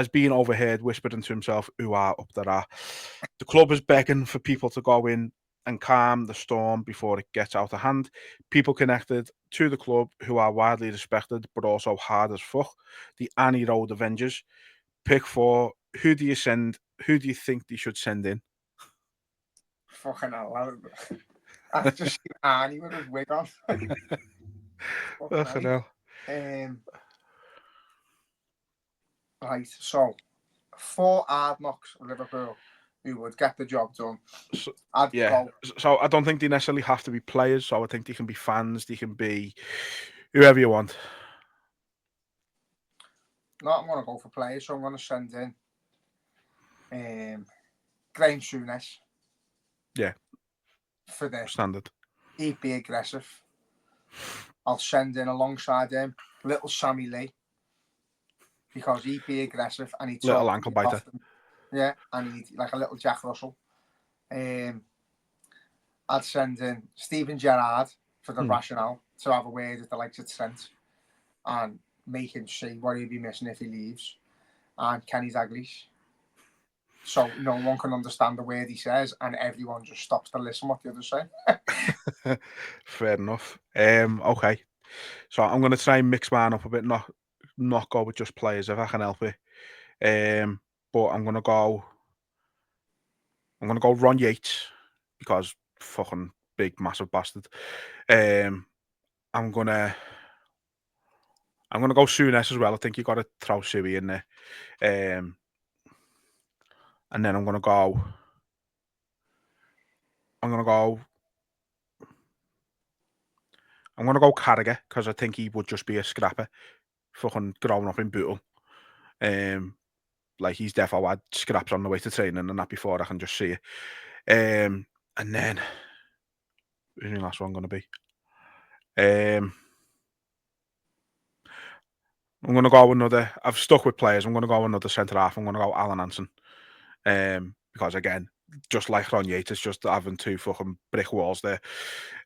been overheard whispering to himself, "Who are up there?" The club is begging for people to go in and calm the storm before it gets out of hand. People connected to the club who are widely respected, but also hard as fuck. The Annie Road Avengers. Pick 4. Who do you send? Who do you think they should send in? Fucking hell. I've just seen Arnie with his wig on. Fucking hell. Right, so 4 hard knocks Liverpool. who would get the job done. So, I'd yeah. go. So I don't think they necessarily have to be players. So I think they can be fans. They can be whoever you want. No, I'm going to go for players, so I'm going to send in Graham Souness. Yeah. For the Standard. He'd be aggressive. I'll send in alongside him little Sammy Lee, because he'd be aggressive and he'd Little talk ankle biter. often. Yeah, and he'd like a little Jack Russell. I'd send in Steven Gerrard for the rationale, to have a word with the likes of Trent and make him see what he'd be missing if he leaves. And Kenny Dalglish. So no one can understand the word he says, and everyone just stops to listen what the others say. Fair enough. Okay. So I'm going to try and mix mine up a bit, not go with just players if I can help it. But I'm going to go Ron Yates, because fucking big massive bastard. I'm gonna go Souness as well. I think you got to throw Suey in there. And then I'm gonna go Carragher, because I think he would just be a scrapper, fucking growing up in Bootle. Like he's definitely had scraps on the way to training and that before, I can just see it. And then who's my last one going to be? I'm going to go another. I've stuck with players. I'm going to go another centre half. I'm going to go Alan Hansen. Because again, just like Ron Yates, it's just having two fucking brick walls there.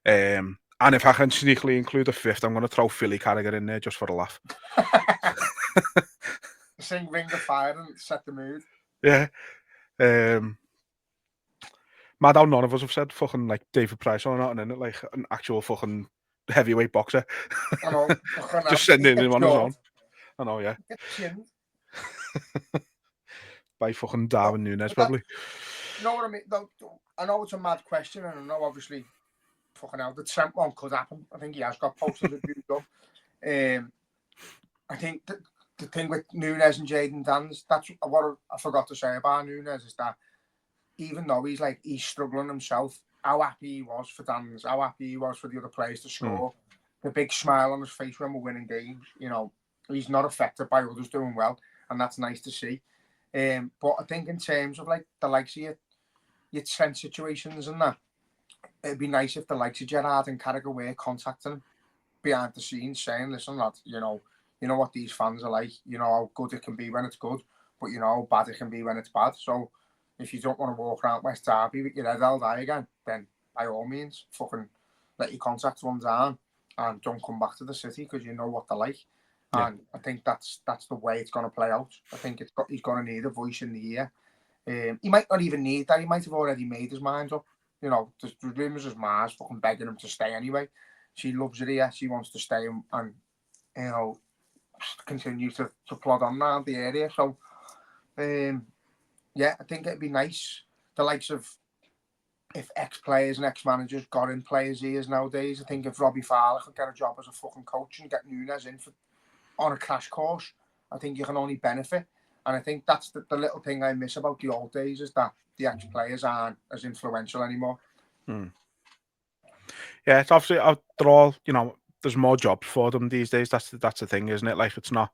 And if I can sneakily include a fifth, I'm going to throw Philly Carragher in there just for a laugh. Sing Ring the Fire and set the mood. Yeah. Mad how none of us have said fucking like David Price or not, and then like an actual fucking heavyweight boxer. I know. Just sending him on his own. I know, yeah. By fucking Darwin Núñez, probably. You know what I mean? I know it's a mad question, and I know obviously fucking hell, the Trent one could happen. I think he has got posters of built up. I think the thing with Núñez and Jadon Danns, that's what I forgot to say about Núñez, is that even though he's struggling himself, how happy he was for Danns, how happy he was for the other players to score, the big smile on his face when we're winning games, you know, he's not affected by others doing well, and that's nice to see. But I think in terms of like the likes of your Trent situations and that, it'd be nice if the likes of Gerrard and Carragher were contacting him behind the scenes, saying, listen, lad, you know what these fans are like, you know how good it can be when it's good, but you know how bad it can be when it's bad. So if you don't want to walk around West Derby with your head held high again, then by all means, fucking let your contracts run down and don't come back to the city, because you know what they're like. Yeah. And I think that's the way it's going to play out. I think he's going to need a voice in the ear. He might not even need that. He might have already made his mind up. You know, there's rumours of Mars fucking begging him to stay anyway. She loves it here. She wants to stay and you know, continue to plod on around the area. So, yeah, I think it'd be nice. The likes of, if ex-players and ex-managers got in players' ears nowadays, I think if Robbie Fowler could get a job as a fucking coach and get Núñez in on a crash course, I think you can only benefit. And I think that's the little thing I miss about the old days, is that the ex-players aren't as influential anymore. Yeah, it's obviously, they're all, you know, there's more jobs for them these days. That's the thing, isn't it? Like, it's not,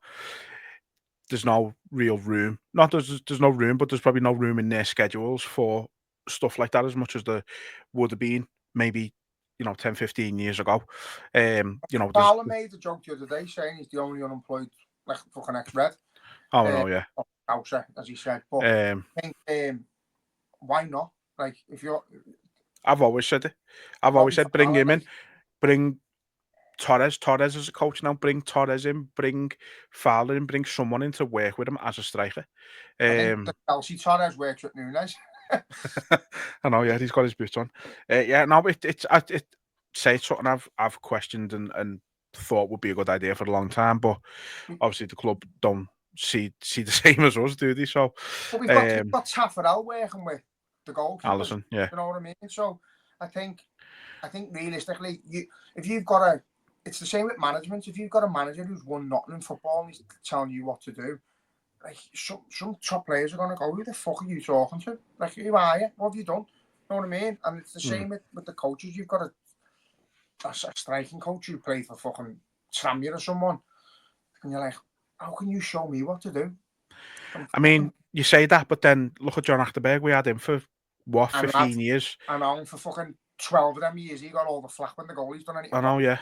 there's no real room. Not there's no room, but there's probably no room in their schedules for stuff like that as much as there would have been maybe, you know, 10, 15 years ago. You know, Fowler made a joke the other day saying he's the only unemployed like fucking ex-Red. Oh, no, yeah. Outer, as he said. But I think, why not? Like, if you're... I've always said it. I've always said bring him in. Bring Torres as a coach now. Bring Torres in. Bring Fowler in. Bring someone in to work with him as a striker. I think Chelsea Torres works with Núñez. I know, yeah, he's got his boots on. Yeah, no, it's something I've questioned and thought would be a good idea for a long time, but obviously the club don't see the same as us, do they? So, but we've got Taffarel working with the goalkeeper. Allison, yeah. You know what I mean? So I think realistically, if you've got it's the same with management. If you've got a manager who's won nothing in football and he's telling you what to do, like some top players are going to go, who the fuck are you talking to? Like, who are you? What have you done? You know what I mean? And it's the same with the coaches. You've got a striking coach who played for fucking Tranmere or someone, and you're like, how can you show me what to do? I mean, you say that, but then look at John Achterberg. We had him for what, 15 years? I know, for fucking 12 of them years, he got all the flack when the goalie's done anything. I know, yeah.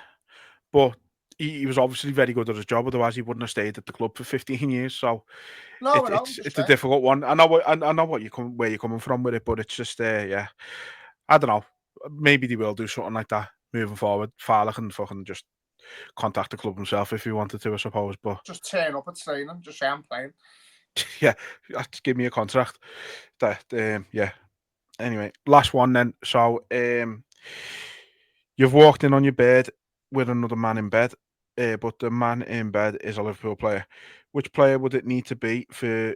But he was obviously very good at his job, otherwise he wouldn't have stayed at the club for 15 years. So it's a difficult one. I know where you're coming from with it, but it's just yeah. I don't know. Maybe they will do something like that moving forward. Farley can fucking just contact the club himself if he wanted to, I suppose. But just turn up at training, just say I'm playing. Yeah, give me a contract. That yeah. Anyway, last one then. So you've walked in on your bed with another man in bed, but the man in bed is a Liverpool player. Which player would it need to be for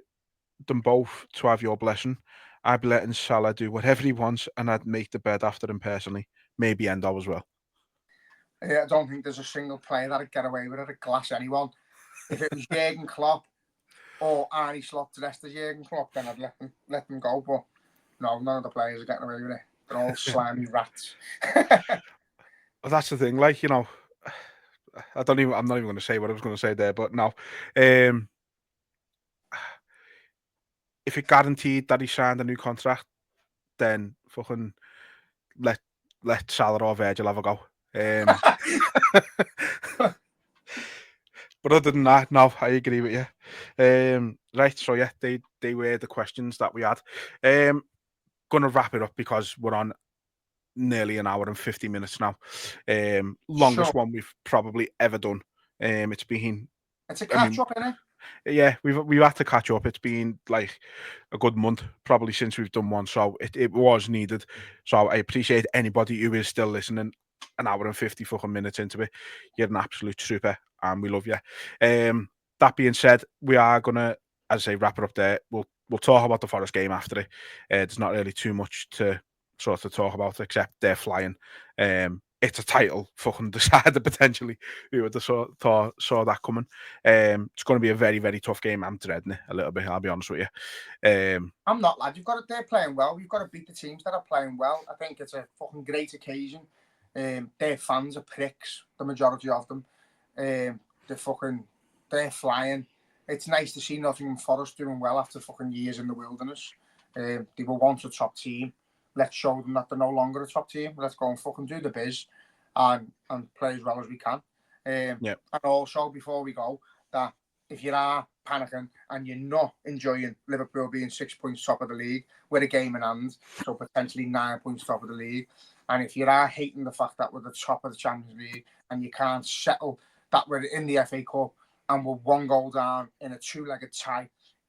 them both to have your blessing? I'd be letting Salah do whatever he wants, and I'd make the bed after him personally. Maybe Endo as well. I don't think there's a single player that'd get away with it at Glass anyone. If it was Jurgen Klopp or Arne Slot dressed as Jurgen Klopp, then I'd let them go. But no, none of the players are getting away with it. They're all slimy rats. Well, that's the thing. Like, you know, I'm not even going to say what I was going to say there, but no. If it guaranteed that he signed a new contract, then fucking let Salah or Virgil have a go. But other than that, no, I agree with you. Right, so yeah, they were the questions that we had. Gonna wrap it up because we're on nearly an hour and 50 minutes now. Longest one we've probably ever done. It's a catch up, isn't it? Yeah, we've had to catch up. It's been like a good month probably since we've done one, so it was needed. So I appreciate anybody who is still listening. An hour and 50 fucking minutes into it. You're an absolute trooper, and we love you. That being said, we are gonna, as I say, wrap it up there. We'll talk about the Forest game after it. There's not really too much to sort of talk about except they're flying. It's a title fucking decided potentially. Who would have saw that coming? It's going to be a very, very tough game. I'm dreading it a little bit, I'll be honest with you. I'm not, lad. They're playing well. We've got to beat the teams that are playing well. I think it's a fucking great occasion. Their fans are pricks, the majority of them. They're flying. It's nice to see Nottingham Forest doing well after fucking years in the wilderness. They were once a top team. Let's show them that they're no longer a top team. Let's go and fucking do the biz and play as well as we can. And also, before we go, that if you are panicking and you're not enjoying Liverpool being 6 points top of the league with a game in hand, so potentially 9 points top of the league, and if you are hating the fact that we're the top of the Champions League and you can't settle that we're in the FA Cup and we're one goal down in a two-legged tie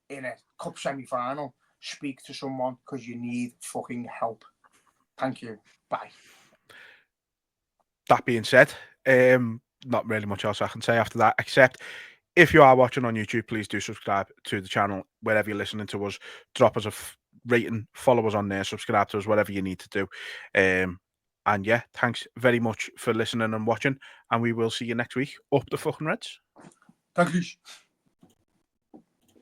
in a cup semi-final, speak to someone because you need fucking help. Thank you. Bye. That being said, not really much else I can say after that, except if you are watching on YouTube, please do subscribe to the channel wherever you're listening to us. Drop us a rating, follow us on there, subscribe to us, whatever you need to do. And yeah, thanks very much for listening and watching, and we will see you next week. Up the fucking Reds. Thank you.